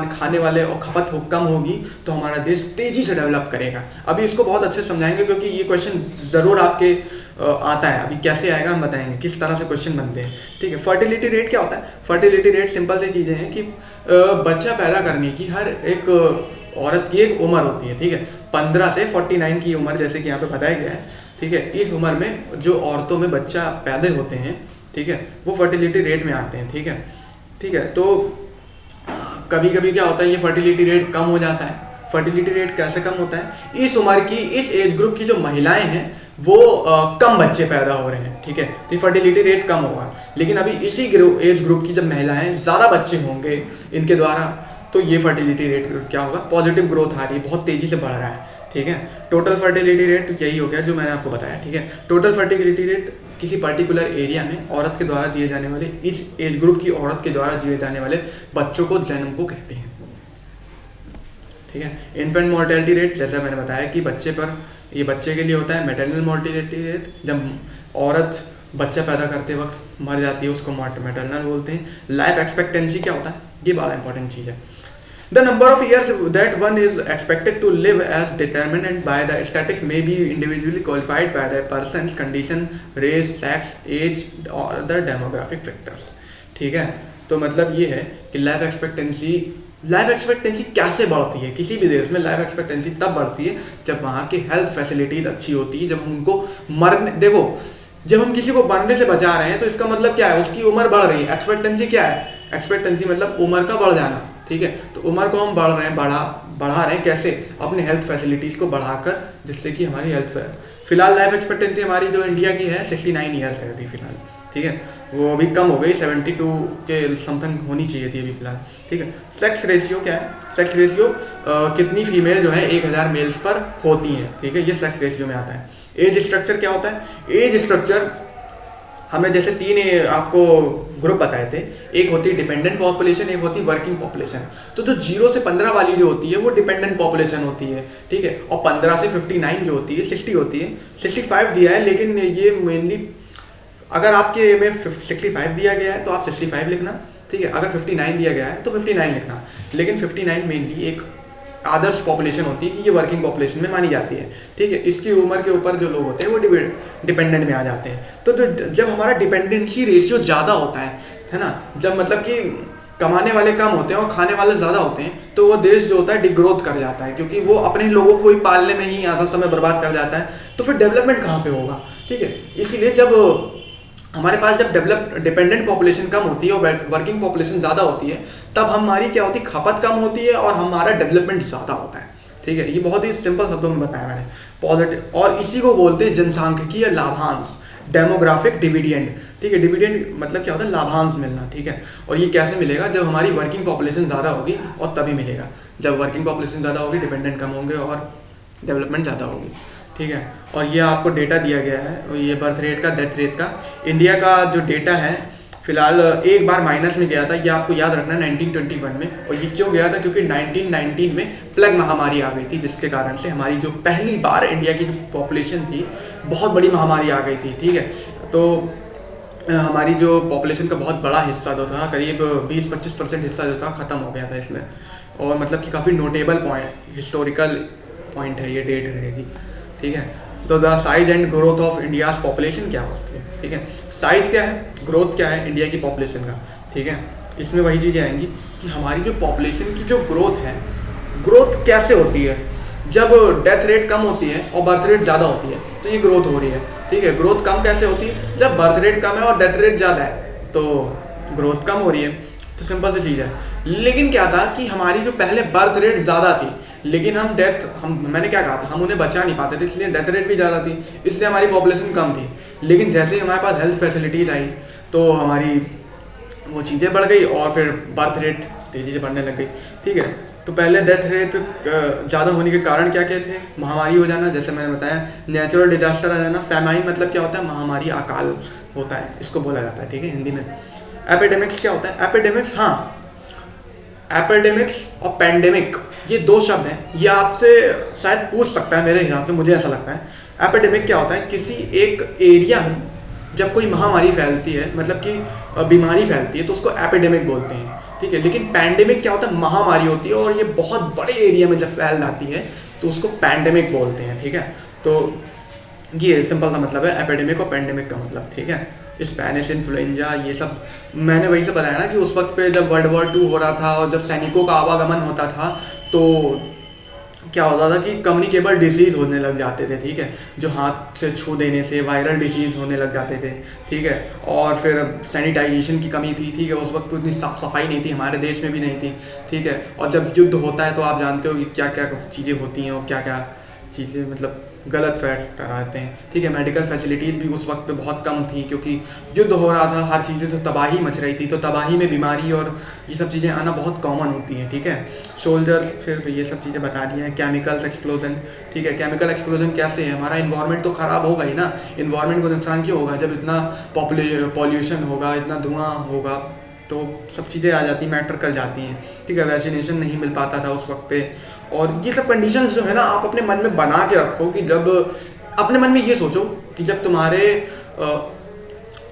खाने वाले और खपत कम होगी, तो हमारा देश तेज़ी से डेवलप करेगा। अभी इसको बहुत अच्छे से समझाएंगे क्योंकि ये क्वेश्चन ज़रूर आपके आता है। अभी कैसे आएगा हम बताएंगे, किस तरह से क्वेश्चन बनते हैं, ठीक है। फर्टिलिटी रेट क्या होता है? फर्टिलिटी रेट सिंपल सी चीज़ें हैं कि बच्चा पैदा करने की हर एक औरत की एक उम्र होती है, ठीक है। 15 से 49 की उम्र, जैसे कि यहाँ पे बताया गया है, ठीक है। इस उम्र में जो औरतों में बच्चा पैदा होते हैं, ठीक है, वो फर्टिलिटी रेट में आते हैं, ठीक है, ठीक है। तो कभी कभी क्या होता है, ये फर्टिलिटी रेट कम हो जाता है। फर्टिलिटी रेट कैसे कम होता है? इस उम्र की, इस एज ग्रुप की जो महिलाएं हैं वो कम बच्चे पैदा हो रहे हैं, ठीक है, तो ये फर्टिलिटी रेट कम होगा। लेकिन अभी इसी एज ग्रुप की जब महिलाएं ज़्यादा बच्चे होंगे इनके द्वारा, तो ये फर्टिलिटी रेट क्या होगा? पॉजिटिव ग्रोथ आ रही है, बहुत तेज़ी से बढ़ रहा है, ठीक है। टोटल फर्टिलिटी रेट यही हो गया जो मैंने आपको बताया, ठीक है। टोटल फर्टिलिटी रेट किसी पर्टिकुलर एरिया में औरत के द्वारा दिए जाने वाले, इस एज ग्रुप की औरत के द्वारा दिए जाने वाले बच्चों को, जन्म को कहते हैं, ठीक है। इन्फेंट मोर्टेलिटी रेट, जैसा मैंने बताया कि बच्चे पर, ये बच्चे के लिए होता है। मैटरनल मोर्टेलिटी रेट, जब औरत बच्चा पैदा करते वक्त मर जाती है उसको मैटरनल बोलते हैं। लाइफ एक्सपेक्टेंसी क्या होता है? ये बड़ा इंपॉर्टेंट चीज़ है। The number of years that one is expected to live as determined by the statistics may be individually qualified by the person's condition, race, sex, age or the demographic factors, ठीक है। तो मतलब ये है कि life expectancy कैसे बढ़ती है? किसी भी देश में लाइफ एक्सपेक्टेंसी तब बढ़ती है जब वहाँ की हेल्थ फैसिलिटीज़ अच्छी होती है, जब उनको मरने, देखो जब हम किसी को मरने से बचा रहे हैं तो इसका मतलब क्या है? उसकी उम्र बढ़ रही है। एक्सपेक्टेंसी क्या है? एक्सपेक्टेंसी मतलब उम्र का बढ़ जाना, ठीक है। तो उम्र को हम बढ़ रहे हैं, बढ़ा रहे हैं कैसे? अपने हेल्थ फैसिलिटीज़ को बढ़ाकर, जिससे कि हमारी हेल्थ, फिलहाल लाइफ एक्सपेक्टेंसी हमारी जो इंडिया की है 69 ईयर्स है अभी फिलहाल, ठीक है। वो अभी कम हो गई, 72 के समथिंग होनी चाहिए थी अभी फिलहाल, ठीक है। सेक्स रेशियो क्या है? सेक्स रेशियो कितनी फीमेल जो है 1000 मेल्स पर होती हैं, ठीक है, ये सेक्स रेशियो में आता है। एज स्ट्रक्चर क्या होता है? एज स्ट्रक्चर हमने जैसे 3 आपको ग्रुप बताए थे, एक होती है डिपेंडेंट पॉपुलेशन, एक होती है वर्किंग पॉपुलेशन। तो जो 0 से 15 वाली जो होती है वो डिपेंडेंट पॉपुलेशन होती है, ठीक है। और 15 से 59 जो होती है 60 होती है। 65 दिया है, लेकिन ये मेनली अगर आपके में 65 दिया गया है तो आप 65 लिखना, ठीक है। अगर 59 दिया गया है तो 59 लिखना, लेकिन 59 मेनली एक आदर्श पॉपुलेशन होती है कि ये वर्किंग पॉपुलेशन में मानी जाती है, ठीक है। इसकी उम्र के ऊपर जो लोग होते हैं वो डिपेंडेंट में आ जाते हैं। तो जब हमारा डिपेंडेंसी रेशियो ज़्यादा होता है ना, जब मतलब कि कमाने वाले कम होते हैं और खाने वाले ज़्यादा होते हैं, तो वो देश जो होता है डिग्रोथ कर जाता है, क्योंकि वो अपने लोगों को ही पालने में ही आधा समय बर्बाद कर जाता है। तो फिर डेवलपमेंट कहाँ पे होगा, ठीक है। इसीलिए जब हमारे पास जब डिपेंडेंट पॉपुलेशन कम होती है और वर्किंग पॉपुलेशन ज़्यादा होती है, तब हमारी क्या होती है? खपत कम होती है और हमारा डेवलपमेंट ज़्यादा होता है, ठीक है। ये बहुत ही सिंपल शब्दों में बताया मैंने, पॉजिटिव। और इसी को बोलते हैं जनसांख्यिकीय लाभांश, डेमोग्राफिक डिविडेंड, ठीक है। डिविडेंड मतलब क्या होता है? लाभांश मिलना, ठीक है। और ये कैसे मिलेगा? जब हमारी वर्किंग पॉपुलेशन ज़्यादा होगी, और तभी मिलेगा जब वर्किंग पॉपुलेशन ज़्यादा होगी, डिपेंडेंट कम होंगे और डेवलपमेंट ज़्यादा होगी, ठीक है। और ये आपको डेटा दिया गया है, और ये बर्थ रेट का, डेथ रेट का। इंडिया का जो डेटा है फिलहाल एक बार माइनस में गया था, ये आपको याद रखना, 1921 में। और ये क्यों गया था? क्योंकि 1919 में प्लेग महामारी आ गई थी, जिसके कारण से हमारी जो पहली बार इंडिया की जो पॉपुलेशन थी, बहुत बड़ी महामारी आ गई थी, ठीक है। तो हमारी जो पॉपुलेशन का बहुत बड़ा हिस्सा जो था, करीब 20-25% हिस्सा जो था ख़त्म हो गया था इसमें। और मतलब कि काफ़ी नोटेबल पॉइंट, हिस्टोरिकल पॉइंट है, ये डेट रहेगी, ठीक है। तो the size and growth of India's population क्या होती है, ठीक है। साइज क्या है, ग्रोथ क्या है इंडिया की पॉपुलेशन का, ठीक है। इसमें वही चीज़ें आएंगी कि हमारी जो पॉपुलेशन की जो ग्रोथ है, ग्रोथ कैसे होती है? जब डेथ रेट कम होती है और बर्थ रेट ज़्यादा होती है तो ये ग्रोथ हो रही है, ठीक है। ग्रोथ कम कैसे होती है? जब बर्थ रेट कम है और डेथ रेट ज़्यादा है तो ग्रोथ कम हो रही है। तो सिंपल सी चीज़ है। लेकिन क्या था कि हमारी जो पहले बर्थ रेट ज़्यादा थी, लेकिन मैंने क्या कहा था, हम उन्हें बचा नहीं पाते थे, इसलिए डेथ रेट भी ज़्यादा थी, इसलिए हमारी पॉपुलेशन कम थी। लेकिन जैसे ही हमारे पास हेल्थ फैसिलिटीज़ आई तो हमारी वो चीज़ें बढ़ गई और फिर बर्थ रेट तेज़ी से बढ़ने लग गई, ठीक है। तो पहले डेथ रेट ज़्यादा होने के कारण क्या क्या थे? महामारी हो जाना, जैसे मैंने बताया, नेचुरल डिजास्टर आ जाना। फैमाइन मतलब क्या होता है? महामारी, अकाल होता है, इसको बोला जाता है, ठीक है, हिंदी में। एपिडेमिक्स क्या होता है? एपिडेमिक्स, हाँ, एपिडेमिक्स और पैंडेमिक ये 2 शब्द हैं, ये आपसे शायद पूछ सकता है, मेरे हिसाब से, मुझे ऐसा लगता है। एपिडेमिक क्या होता है? किसी एक एरिया में जब कोई महामारी फैलती है, मतलब कि बीमारी फैलती है, तो उसको एपिडेमिक बोलते हैं, ठीक है। लेकिन पैंडेमिक क्या होता है, महामारी होती है और ये बहुत बड़े एरिया में जब फैल जाती है तो उसको पैंडेमिक बोलते हैं, ठीक है। तो ये सिंपल सा मतलब है एपिडेमिक और पैंडेमिक का मतलब, ठीक है। स्पेनिश इन्फ्लुएंजा ये सब मैंने वही से बताया ना कि उस वक्त पे जब वर्ल्ड वॉर 2 हो रहा था और जब सैनिकों का आवागमन होता था तो क्या होता था कि कम्युनिकेबल डिसीज़ होने लग जाते थे, ठीक है, जो हाथ से छू देने से वायरल डिसीज़ होने लग जाते थे, ठीक है। और फिर सैनिटाइजेशन की कमी थी, ठीक है, उस वक्त उतनी साफ़ सफाई नहीं थी, हमारे देश में भी नहीं थी, ठीक है। और जब युद्ध होता है तो आप जानते हो कि क्या क्या चीज़ें होती हैं और क्या क्या चीज़ें मतलब गलत फैक्टर आते हैं, ठीक है। मेडिकल फैसिलिटीज़ भी उस वक्त पे बहुत कम थी क्योंकि युद्ध हो रहा था, हर चीज़ें तो तबाही मच रही थी, तो तबाही में बीमारी और ये सब चीज़ें आना बहुत कॉमन होती हैं, ठीक है। सोल्जर्स, फिर ये सब चीज़ें बता दी हैं। केमिकल्स एक्सप्लोजन, ठीक है। केमिकल एक्सप्लोजन कैसे है, हमारा इन्वायरमेंट तो ख़राब होगा ही ना, इन्वायरमेंट को नुकसान क्यों होगा, जब इतना पॉल्यूशन होगा, इतना धुआं होगा तो सब चीज़ें आ जाती, मैटर कर जाती हैं, ठीक है। वैक्सीनेशन नहीं मिल पाता था उस वक्त पे, और ये सब कंडीशंस जो है ना आप अपने मन में बना के रखो कि जब अपने मन में ये सोचो कि जब तुम्हारे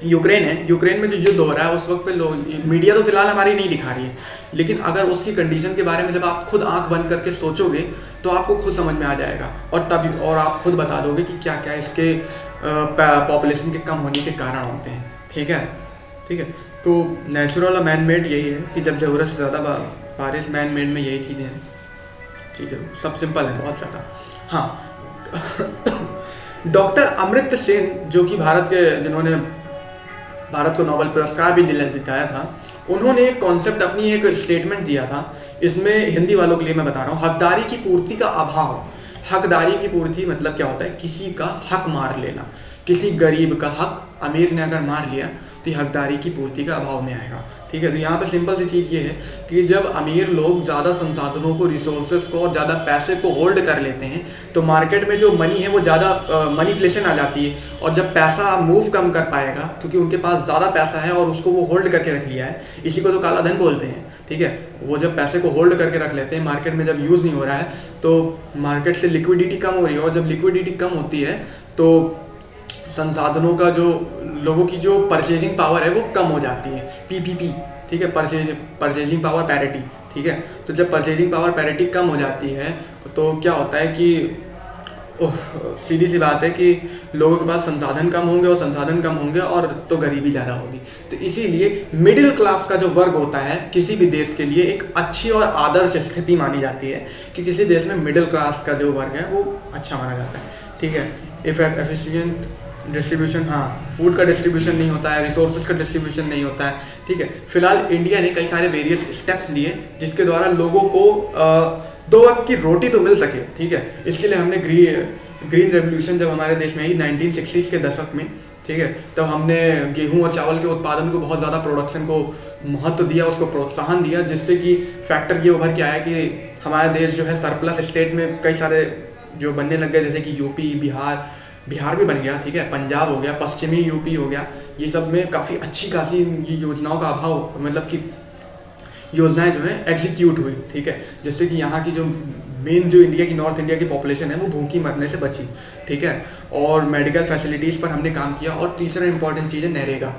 यूक्रेन में जो युद्ध हो रहा है उस वक्त पे लोग, मीडिया तो फिलहाल हमारी नहीं दिखा रही है, लेकिन अगर उसकी कंडीशन के बारे में जब आप खुद आंख बंद करके सोचोगे तो आपको खुद समझ में आ जाएगा और आप खुद बता दोगे कि क्या क्या इसके पॉपुलेशन के कम होने के कारण होते हैं, ठीक है, ठीक है। तो नेचुरल और मैन मेड यही है कि जब ज़रूरत से ज़्यादा बारिश, मैन मेड में यही चीज़ें सब सिंपल है बहुत ज़्यादा। हाँ, डॉक्टर अमर्त्य सेन जो कि जिन्होंने भारत को नोबेल पुरस्कार भी दिलाया था, उन्होंने एक कॉन्सेप्ट, अपनी एक स्टेटमेंट दिया था, इसमें हिंदी वालों के लिए मैं बता रहा हूँ। हकदारी की पूर्ति का अभाव। हकदारी की पूर्ति मतलब क्या होता है, किसी का हक मार लेना, किसी गरीब का हक अमीर ने अगर मार लिया तो हकदारी की पूर्ति का अभाव में आएगा, ठीक है। तो यहाँ पे सिंपल सी चीज़ ये है कि जब अमीर लोग ज़्यादा संसाधनों को, रिसोर्सेज को और ज़्यादा पैसे को होल्ड कर लेते हैं तो मार्केट में जो मनी है वो ज़्यादा मनीफ्लेशन आ जाती है, और जब पैसा मूव कम कर पाएगा क्योंकि उनके पास ज़्यादा पैसा है और उसको वो होल्ड करके रख लिया है, इसी को तो काला धन बोलते हैं, ठीक है। वो जब पैसे को होल्ड करके रख लेते हैं, मार्केट में जब यूज़ नहीं हो रहा है तो मार्केट से लिक्विडिटी कम हो रही है, और जब लिक्विडिटी कम होती है तो संसाधनों का जो लोगों की जो परचेजिंग पावर है वो कम हो जाती है, पीपीपी, ठीक है, परचेजिंग पावर पैरिटी, ठीक है। तो जब परचेजिंग पावर पैरिटी कम हो जाती है तो क्या होता है कि सीधी सी बात है कि लोगों के पास संसाधन कम होंगे, और संसाधन कम होंगे और तो गरीबी ज़्यादा होगी। तो इसीलिए मिडिल क्लास का जो वर्ग होता है किसी भी देश के लिए एक अच्छी और आदर्श स्थिति मानी जाती है कि किसी देश में मिडिल क्लास का जो वर्ग है वो अच्छा माना जाता है, ठीक है। एफिशिएंट डिस्ट्रीब्यूशन, हाँ, फूड का डिस्ट्रीब्यूशन नहीं होता है, रिसोर्सेज का डिस्ट्रीब्यूशन नहीं होता है, ठीक है। फिलहाल इंडिया ने कई सारे वेरियस स्टेप्स लिए जिसके द्वारा लोगों को 2 वक्त की रोटी तो मिल सके, ठीक है। इसके लिए हमने ग्रीन रेवोल्यूशन जब हमारे देश में आई 1960s के दशक में, ठीक है, तब हमने गेहूं और चावल के उत्पादन को बहुत ज़्यादा, प्रोडक्शन को महत्व दिया, उसको प्रोत्साहन दिया, जिससे कि फैक्टर ये उभर के आया कि हमारा देश जो है सरप्लस स्टेट में कई सारे जो बनने लग गए, जैसे कि यूपी, बिहार भी बन गया, ठीक है, पंजाब हो गया, पश्चिमी यूपी हो गया, ये सब में काफ़ी अच्छी खासी ये योजनाओं का अभाव, मतलब कि योजनाएं जो है एग्जीक्यूट हुई, ठीक है, जिससे कि यहाँ की जो मेन जो इंडिया की, नॉर्थ इंडिया की पॉपुलेशन है वो भूखी मरने से बची, ठीक है। और मेडिकल फैसिलिटीज़ पर हमने काम किया। और तीसरा इंपॉर्टेंट चीज़ है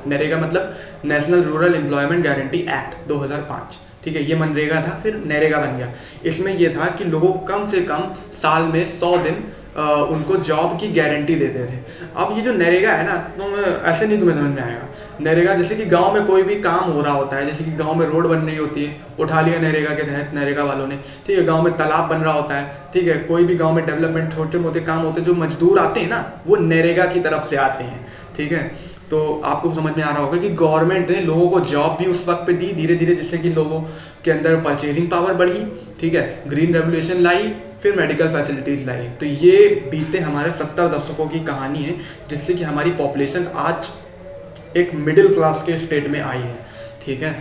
नरेगा मतलब national rural employment guarantee act 2005, ठीक है, ये मनरेगा था, फिर नरेगा बन गया। इसमें यह था कि लोगों को कम से कम साल में 100 दिन उनको जॉब की गारंटी देते थे। अब ये जो नरेगा है ना, तो ऐसे नहीं तुम्हें समझ में आएगा। नरेगा जैसे कि गांव में कोई भी काम हो रहा होता है, जैसे कि गांव में रोड बन रही होती है, उठा लिया नरेगा के तहत नरेगा वालों ने, ठीक है। गांव में तालाब बन रहा होता है, ठीक है, कोई भी गांव में डेवलपमेंट, छोटे मोटे काम होते हैं, जो मजदूर आते हैं ना वो नरेगा की तरफ से आते हैं, ठीक है। तो आपको समझ में आ रहा होगा कि गवर्नमेंट ने लोगों को जॉब भी उस वक्त पे दी धीरे धीरे, जिससे कि लोगों के अंदर परचेजिंग पावर बढ़ी, ठीक है, ग्रीन रेवोल्यूशन लाई, फिर मेडिकल फैसिलिटीज़ लाई। तो ये बीते हमारे 70 दशकों की कहानी है, जिससे कि हमारी पॉपुलेशन आज एक मिडिल क्लास के स्टेट में आई है, ठीक है।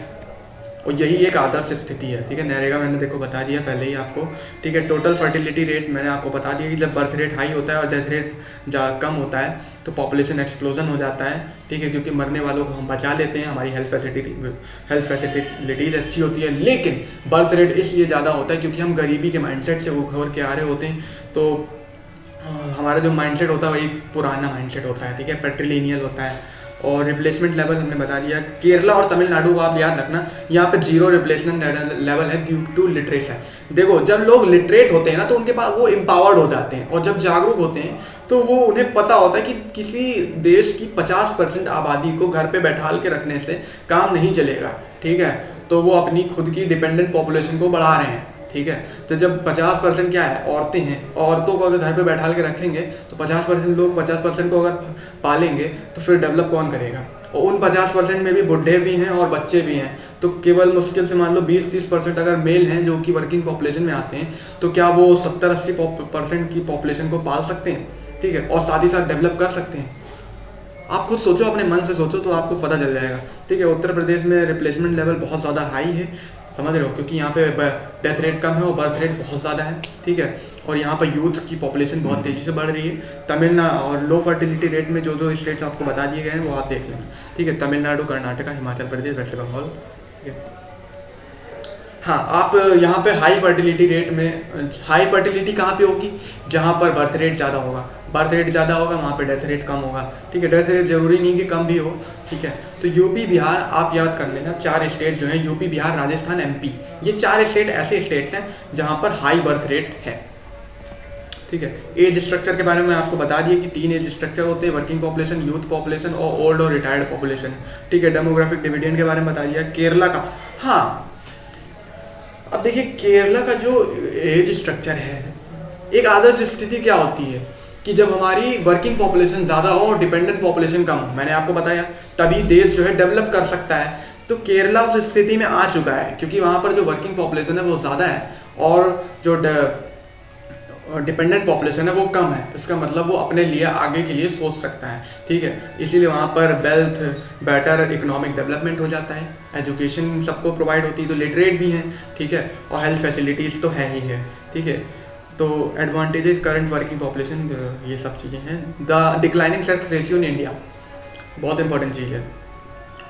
और यही एक आदर्श स्थिति है, ठीक है। नरेगा मैंने देखो बता दिया पहले ही आपको, ठीक है। टोटल फर्टिलिटी रेट मैंने आपको बता दिया कि जब बर्थ रेट हाई होता है और डेथ रेट कम होता है तो पॉपुलेशन एक्सप्लोजन हो जाता है, ठीक है, क्योंकि मरने वालों को हम बचा लेते हैं, हमारी हेल्थ फैसिलिटीज़ अच्छी होती है। लेकिन बर्थ रेट इसलिए ज़्यादा होता है क्योंकि हम गरीबी के माइंडसेट से उभर के आ रहे होते हैं, तो हमारा जो माइंडसेट होता है वही पुराना माइंडसेट होता है, ठीक है, पेट्रिलिनियल होता है। और रिप्लेसमेंट लेवल हमने बता दिया। केरला और तमिलनाडु को आप याद रखना, यहाँ पे 0 रिप्लेसमेंट लेवल है ड्यू टू लिटरेसी है। देखो जब लोग लिटरेट होते हैं ना तो उनके पास वो एम्पावर्ड हो जाते हैं, और जब जागरूक होते हैं तो वो उन्हें पता होता है कि किसी देश की 50% आबादी को घर पे बैठाल के रखने से काम नहीं चलेगा, ठीक है। तो वो अपनी खुद की डिपेंडेंट पॉपुलेशन को बढ़ा रहे हैं, ठीक है। तो जब 50% क्या है, औरतें हैं, औरतों को अगर घर पे बैठा के रखेंगे तो 50% लोग 50% को अगर पालेंगे तो फिर डेवलप कौन करेगा। और उन 50% में भी बुढ़े भी हैं और बच्चे भी हैं, तो केवल मुश्किल से मान लो 20-30% अगर मेल हैं जो कि वर्किंग पॉपुलेशन में आते हैं, तो क्या वो 70-80% की पॉपुलेशन को पाल सकते हैं, ठीक है, और साथ ही साथ डेवलप कर सकते हैं। आप खुद सोचो, अपने मन से सोचो तो आपको पता चल जाएगा, ठीक है। उत्तर प्रदेश में रिप्लेसमेंट लेवल बहुत ज़्यादा हाई है, समझ रहे हो, क्योंकि यहाँ पे डेथ रेट कम है और बर्थ रेट बहुत ज़्यादा है, ठीक है। और यहाँ पर यूथ की पॉपुलेशन बहुत तेज़ी से बढ़ रही है। तमिलनाडु और लो फर्टिलिटी रेट में जो जो स्टेट्स आपको बता दिए गए हैं वो आप देख लेना, ठीक है। तमिलनाडु, कर्नाटका, हिमाचल प्रदेश, वेस्ट बंगाल, ठीक है। हाँ, आप यहाँ पे हाई फर्टिलिटी रेट में, हाई फर्टिलिटी कहाँ पे होगी, जहाँ पर बर्थ रेट ज़्यादा होगा। बर्थ रेट ज़्यादा होगा वहाँ पे डेथ रेट कम होगा, ठीक है। डेथ रेट ज़रूरी नहीं कि कम भी हो, ठीक है। तो यूपी बिहार आप याद कर लेना, 4 स्टेट जो हैं, यूपी बिहार राजस्थान एमपी, ये 4 स्टेट ऐसे स्टेट्स हैं जहाँ पर हाई बर्थ रेट है, ठीक है। एज स्ट्रक्चर के बारे में आपको बता दिए कि 3 एज स्ट्रक्चर होते हैं, वर्किंग पॉपुलेशन, यूथ पॉपुलेशन और ओल्ड और रिटायर्ड पॉपुलेशन, ठीक है। डेमोग्राफिक डिविडेंड के बारे में बता दिया। केरला का, हाँ अब देखिए केरला का जो एज स्ट्रक्चर है, एक आदर्श स्थिति क्या होती है कि जब हमारी वर्किंग पॉपुलेशन ज़्यादा हो और डिपेंडेंट पॉपुलेशन कम हो, मैंने आपको बताया, तभी देश जो है डेवलप कर सकता है। तो केरला उस स्थिति में आ चुका है, क्योंकि वहाँ पर जो वर्किंग पॉपुलेशन है वो ज़्यादा है और जो डिपेंडेंट पॉपुलेशन है वो कम है। इसका मतलब वो अपने लिए आगे के लिए सोच सकता है, ठीक है। इसीलिए वहाँ पर वेल्थ, बेटर इकोनॉमिक डेवलपमेंट हो जाता है, एजुकेशन सबको प्रोवाइड होती है, तो लिटरेट भी हैं, ठीक है, और हेल्थ फैसिलिटीज़ तो है ही है, ठीक है। तो एडवांटेजेस करंट वर्किंग पॉपुलेशन, ये सब चीज़ें हैं। The declining sex ratio in India, बहुत इंपॉर्टेंट चीज़ है।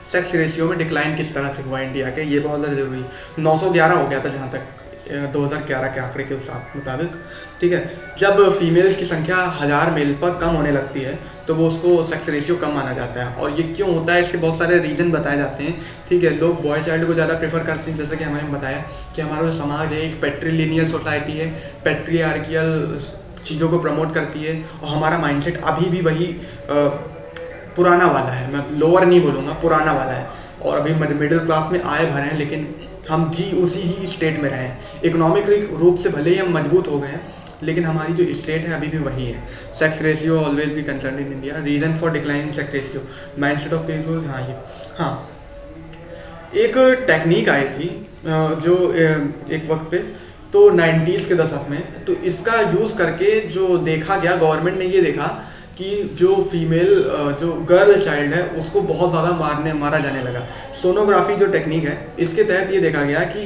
सेक्स रेशियो में डिक्लाइन किस तरह से हुआ इंडिया के, ये बहुत ज़्यादा ज़रूरी। 911 हो गया था जहाँ तक 2011 के आंकड़े के मुताबिक, ठीक है। जब फीमेल्स की संख्या 1000 मेल पर कम होने लगती है तो वो उसको सेक्स रेशियो कम माना जाता है। और ये क्यों होता है, इसके बहुत सारे रीज़न बताए जाते हैं, ठीक है। लोग बॉय चाइल्ड को ज़्यादा प्रेफर करते हैं, जैसे कि हमारे बताया कि हमारा जो समाज है एक पेट्रीलिनियल सोसाइटी है, पेट्रियार्कियल चीज़ों को प्रमोट करती है, और हमारा माइंडसेट अभी भी वही पुराना वाला है। मैं लोअर नहीं बोलूँगा, पुराना वाला है। और अभी मिडिल क्लास में आए भरे हैं, लेकिन हम उसी ही स्टेट में रहें। इकोनॉमिक रूप से भले ही हम मजबूत हो गए हैं, लेकिन हमारी जो स्टेट है अभी भी वही है। सेक्स रेशियो ऑलवेज भी concern in India, reason for declining sex ratio, mindset of people. हाँ ये, हाँ एक टेक्निक आई थी जो एक वक्त पे, तो 90s के दशक में, तो इसका यूज़ करके जो देखा गया, गवर्नमेंट ने ये देखा कि जो फीमेल जो गर्ल चाइल्ड है उसको बहुत ज़्यादा मारा जाने लगा। सोनोग्राफी जो टेक्निक है, इसके तहत ये देखा गया कि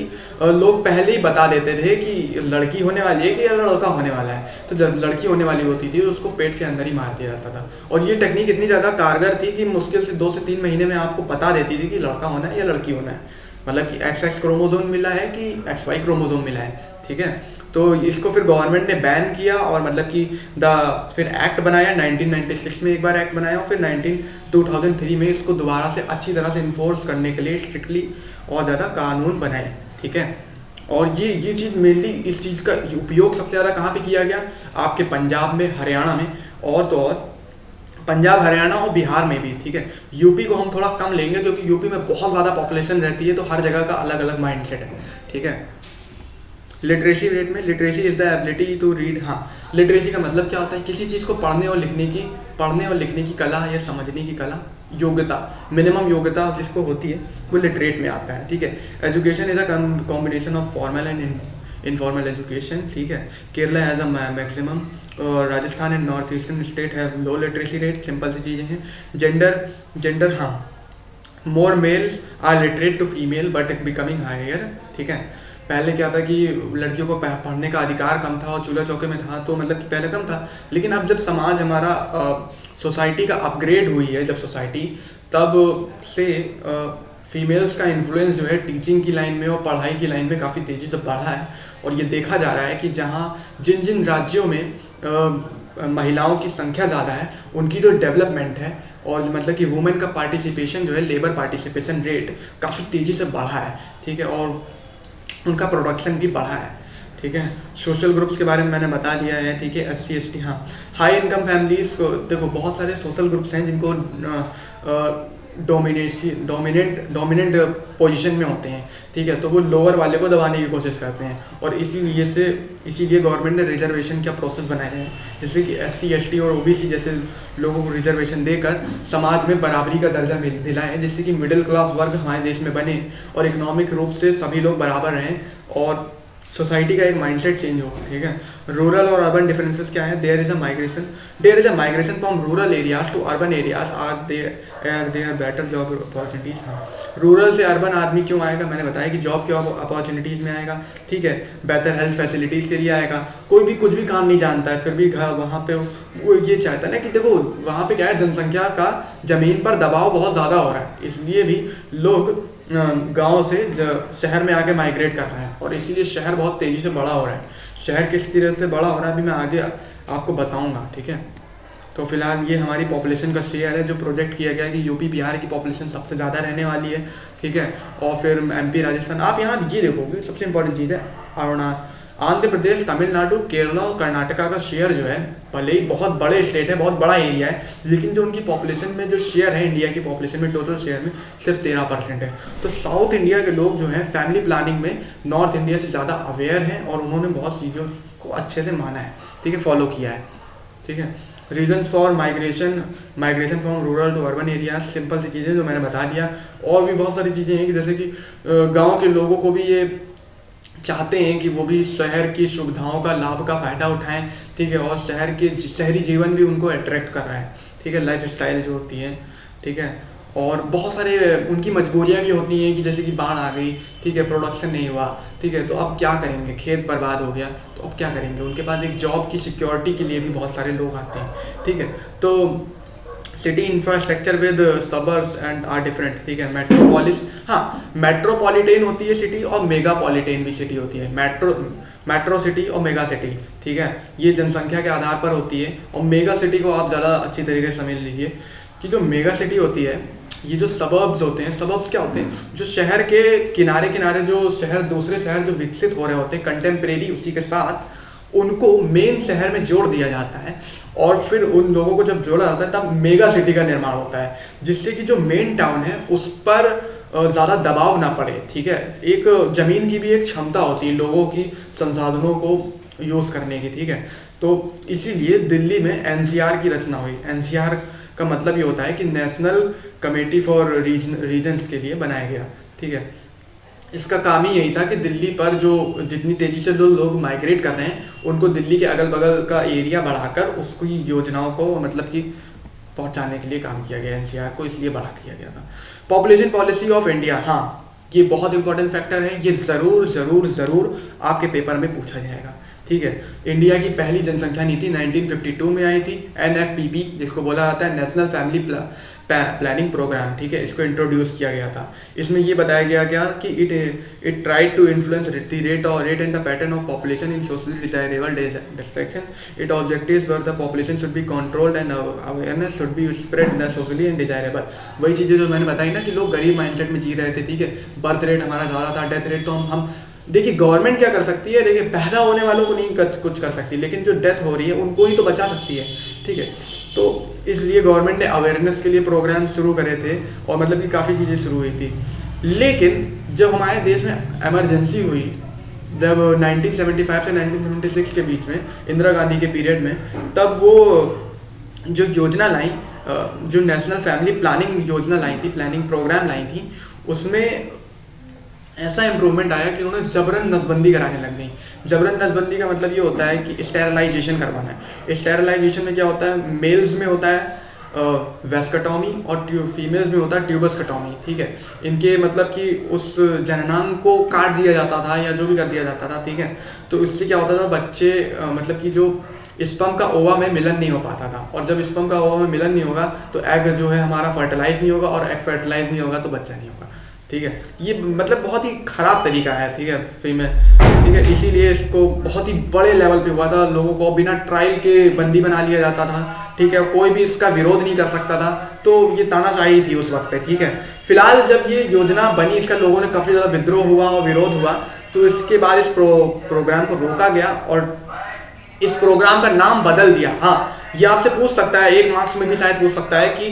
लोग पहले ही बता देते थे कि लड़की होने वाली है कि लड़का होने वाला है। तो जब लड़की होने वाली होती थी तो उसको पेट के अंदर ही मार दिया जाता था। और ये टेक्निक इतनी ज़्यादा कारगर थी कि मुश्किल से 2 से 3 महीने में आपको बता देती थी कि लड़का होना है या लड़की होना है, मतलब कि XX क्रोमोसोम मिला है कि XY क्रोमोसोम मिला है, ठीक है। तो इसको फिर गवर्नमेंट ने बैन किया, और मतलब कि फिर एक्ट बनाया 1996 में, एक बार एक्ट बनाया, और फिर 2003 में इसको दोबारा से अच्छी तरह से इन्फोर्स करने के लिए स्ट्रिक्टली और ज़्यादा कानून बनाए, ठीक है। और ये चीज़ मेनली, इस चीज़ का उपयोग सबसे ज़्यादा कहाँ पे किया गया, आपके पंजाब में, हरियाणा में, और तो और पंजाब, हरियाणा और बिहार में भी, ठीक है। यूपी को हम थोड़ा कम लेंगे क्योंकि यूपी में बहुत ज़्यादा पॉपुलेशन रहती है, तो हर जगह का अलग अलग माइंडसेट है, ठीक है। लिटरेसी रेट में, literacy is the ability to read. हाँ, लिटरेसी का मतलब क्या होता है, किसी चीज़ को पढ़ने और लिखने की कला या समझने की कला, योग्यता, मिनिमम योग्यता जिसको होती है वो लिटरेट में आता है, ठीक है। Education is a combination of formal and informal education, ठीक है। केरला हैज़ अ मैक्सिमम, और Rajasthan and north eastern state have low literacy rate. Simple सी चीज़ें हैं। जेंडर हाँ, more males are literate to female but becoming higher, ठीक है। पहले क्या था कि लड़कियों को पढ़ने का अधिकार कम था और चूल्हा चौके में था, तो मतलब कि पहले कम था, लेकिन अब जब समाज हमारा सोसाइटी का अपग्रेड हुई है, जब सोसाइटी, तब से फीमेल्स का इन्फ्लुएंस जो है टीचिंग की लाइन में और पढ़ाई की लाइन में काफ़ी तेज़ी से बढ़ा है। और ये देखा जा रहा है कि जहाँ जिन राज्यों में महिलाओं की संख्या ज़्यादा है, उनकी जो डेवलपमेंट है और मतलब कि वुमेन का पार्टिसिपेशन जो है, लेबर पार्टिसिपेशन रेट काफ़ी तेज़ी से बढ़ा है, ठीक है, और उनका प्रोडक्शन भी बढ़ा है, ठीक है। सोशल ग्रुप्स के बारे में मैंने बता दिया है, ठीक है। SC ST, हाँ, हाई इनकम फैमिलीज़ को देखो, बहुत सारे सोशल ग्रुप्स हैं जिनको डोमिनेंट पोजीशन में होते हैं, ठीक है, तो वो लोअर वाले को दबाने की कोशिश करते हैं, और इसीलिए गवर्नमेंट ने रिजर्वेशन का प्रोसेस बनाए हैं, जिससे कि SC ST और OBC जैसे लोगों को रिजर्वेशन देकर समाज में बराबरी का दर्जा दिलाएं, जिससे कि मिडिल क्लास वर्ग हमारे देश में बने और इकोनॉमिक रूप से सभी लोग बराबर रहें और सोसाइटी का एक माइंडसेट चेंज होगा, ठीक है। रूरल और अर्बन डिफरेंसेस क्या है? There is a migration from rural areas to urban areas, are there better job opportunities. हाँ, रूरल से अर्बन आदमी क्यों आएगा? मैंने बताया कि जॉब के अपॉर्चुनिटीज़ में आएगा, ठीक है, बेहतर हेल्थ फैसिलिटीज़ के लिए आएगा। कोई भी कुछ भी काम नहीं जानता है, फिर भी वहाँ पे वो ये चाहता है ना कि देखो वहाँ पे क्या है, जनसंख्या का ज़मीन पर दबाव बहुत ज़्यादा हो रहा है, इसलिए भी लोग गांव से शहर में आके माइग्रेट कर रहे हैं, और इसीलिए शहर बहुत तेज़ी से बड़ा हो रहा है। शहर किस तरह से बड़ा हो रहा है अभी मैं आगे आपको बताऊंगा, ठीक है। तो फिलहाल ये हमारी पॉपुलेशन का शेयर है जो प्रोजेक्ट किया गया है कि यूपी बिहार की पॉपुलेशन सबसे ज़्यादा रहने वाली है, ठीक है, और फिर MP राजस्थान। आप यहाँ ये देखोगे, सबसे इंपॉर्टेंट चीज़ है आंध्र प्रदेश, तमिलनाडु, केरला और कर्नाटका का शेयर जो है, भले ही बहुत बड़े स्टेट है, बहुत बड़ा एरिया है, लेकिन जो उनकी पॉपुलेशन में जो शेयर है इंडिया की पॉपुलेशन में, टोटल शेयर में सिर्फ 13% है। तो साउथ इंडिया के लोग जो हैं फैमिली प्लानिंग में नॉर्थ इंडिया से ज़्यादा अवेयर हैं और उन्होंने बहुत चीज़ों को अच्छे से माना है, ठीक है, फॉलो किया है, ठीक है। Reasons for migration from rural to urban area, simple सी चीज़ें जो मैंने बता दिया। और भी बहुत सारी चीज़ें हैं कि जैसे कि गाँव के लोगों को भी ये चाहते हैं कि वो भी शहर की सुविधाओं का लाभ का फ़ायदा उठाएं, ठीक है, और शहरी जीवन भी उनको अट्रैक्ट कर रहा है, ठीक है, लाइफ स्टाइल जो होती है, ठीक है। और बहुत सारे उनकी मजबूरियां भी होती हैं कि जैसे कि बाढ़ आ गई, ठीक है, प्रोडक्शन नहीं हुआ, ठीक है, तो अब क्या करेंगे, खेत बर्बाद हो गया, तो अब क्या करेंगे। उनके पास एक जॉब की सिक्योरिटी के लिए भी बहुत सारे लोग आते हैं, ठीक है। तो city infrastructure with suburbs and are different, ठीक है। मेट्रोपॉलिटन होती है सिटी और मेगापॉलिटन भी सिटी होती है। मेट्रो सिटी और मेगा सिटी, ठीक है, ये जनसंख्या के आधार पर होती है। और मेगा सिटी को आप ज़्यादा अच्छी तरीके से समझ लीजिए कि जो मेगा सिटी होती है, ये जो सबर्ब्स होते हैं, सबर्ब्स क्या होते हैं, जो शहर के किनारे जो शहर, दूसरे शहर जो विकसित हो रहे होते हैं कंटेम्प्रेरी उसी के साथ, उनको मेन शहर में जोड़ दिया जाता है, और फिर उन लोगों को जब जोड़ा जाता है तब मेगा सिटी का निर्माण होता है, जिससे कि जो मेन टाउन है उस पर ज़्यादा दबाव ना पड़े, ठीक है। एक ज़मीन की भी एक क्षमता होती है लोगों की संसाधनों को यूज़ करने की, ठीक है। तो इसीलिए दिल्ली में NCR की रचना हुई। NCR का मतलब ये होता है कि नेशनल कमेटी फॉर रीजन्स के लिए बनाया गया, ठीक है। इसका काम ही यही था कि दिल्ली पर जो जितनी तेज़ी से जो लोग माइग्रेट कर रहे हैं उनको दिल्ली के अगल बगल का एरिया बढ़ाकर उसकी योजनाओं को मतलब कि पहुंचाने के लिए काम किया गया। NCR को इसलिए बड़ा किया गया था। पॉपुलेशन पॉलिसी ऑफ इंडिया, हाँ, ये बहुत इंपॉर्टेंट फैक्टर है, ये ज़रूर आपके पेपर में पूछा जाएगा, ठीक है। इंडिया की पहली जनसंख्या नीति 1952 में आई थी, NFPP जिसको बोला जाता है नेशनल फैमिली प्लानिंग प्रोग्राम, ठीक है, इसको इंट्रोड्यूस किया गया था। इसमें ये बताया गया क्या कि it tried to influence the rate and the pattern of population in socially desirable destruction. It objectives were the population should be controlled and awareness should be spread the socially and desirable. वही चीज़ें जो मैंने बताई ना कि लोग गरीब mindset में जी रहे थे, ठीक है, बर्थ रेट हमारा ज़्यादा था, डेथ रेट तो हम देखिए गवर्नमेंट क्या कर सकती है, देखिए पैदा होने वालों को नहीं कुछ कर सकती, लेकिन जो डेथ हो रही है उनको ही तो बचा सकती है, ठीक है। तो इसलिए गवर्नमेंट ने अवेयरनेस के लिए प्रोग्राम शुरू करे थे और मतलब कि काफ़ी चीज़ें शुरू हुई थी। लेकिन जब हमारे देश में इमरजेंसी हुई, जब 1975 से 1976 के बीच में इंदिरा गांधी के पीरियड में, तब वो जो योजना लाई, जो नेशनल फैमिली प्लानिंग योजना लाई थी, प्लानिंग प्रोग्राम लाई थी, उसमें ऐसा इम्प्रूवमेंट आया कि उन्होंने जबरन नसबंदी कराने लग गई। जबरन नसबंदी का मतलब ये होता है कि स्टेरलाइजेशन करवाना है। स्टेरलाइजेशन में क्या होता है, मेल्स में होता है वेस्कटॉमी और फीमेल्स में होता है ट्यूबसकटॉमी, ठीक है। इनके मतलब कि उस जननांग को काट दिया जाता था या जो भी कर दिया जाता था, ठीक है। तो इससे क्या होता था, बच्चे मतलब कि जो स्पर्म का ओवा में मिलन नहीं हो पाता था, और जब स्पर्म का ओवा में मिलन नहीं होगा तो एग जो है हमारा फर्टिलाइज नहीं होगा, और एग फर्टिलाइज नहीं होगा तो बच्चा नहीं होगा। ठीक है। ये मतलब बहुत ही ख़राब तरीका है, ठीक है, फ्री में, ठीक है। इसीलिए इसको बहुत ही बड़े लेवल पे हुआ था, लोगों को बिना ट्रायल के बंदी बना लिया जाता था, ठीक है, कोई भी इसका विरोध नहीं कर सकता था। तो ये तानाशाही थी उस वक्त पे, ठीक है। फिलहाल जब ये योजना बनी, इसका लोगों ने काफ़ी ज़्यादा विद्रोह हुआ और विरोध हुआ, तो इसके बाद इस प्रोग्राम को रोका गया और इस प्रोग्राम का नाम बदल दिया। हाँ, ये आपसे पूछ सकता है, एक मार्क्स में भी शायद पूछ सकता है कि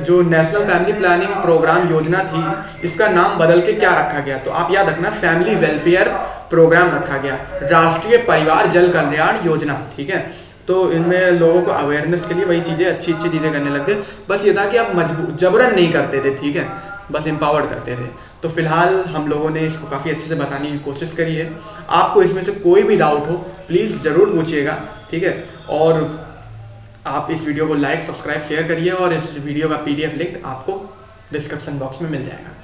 जो नेशनल फैमिली प्लानिंग प्रोग्राम योजना थी, इसका नाम बदल के क्या रखा गया? तो आप याद रखना, फैमिली वेलफेयर प्रोग्राम रखा गया, राष्ट्रीय परिवार जल कल्याण योजना, ठीक है। तो इनमें लोगों को अवेयरनेस के लिए वही चीज़ें, अच्छी अच्छी चीज़ें करने लग गए। बस ये था कि आप जबरन नहीं करते थे, ठीक है, बस एम्पावर्ड करते थे। तो फिलहाल हम लोगों ने इसको काफ़ी अच्छे से बताने की कोशिश करी है। आपको इसमें से कोई भी डाउट हो प्लीज़ ज़रूर पूछिएगा, ठीक है। और आप इस वीडियो को लाइक, सब्सक्राइब, शेयर करिए और इस वीडियो का PDF लिंक आपको डिस्क्रिप्शन बॉक्स में मिल जाएगा।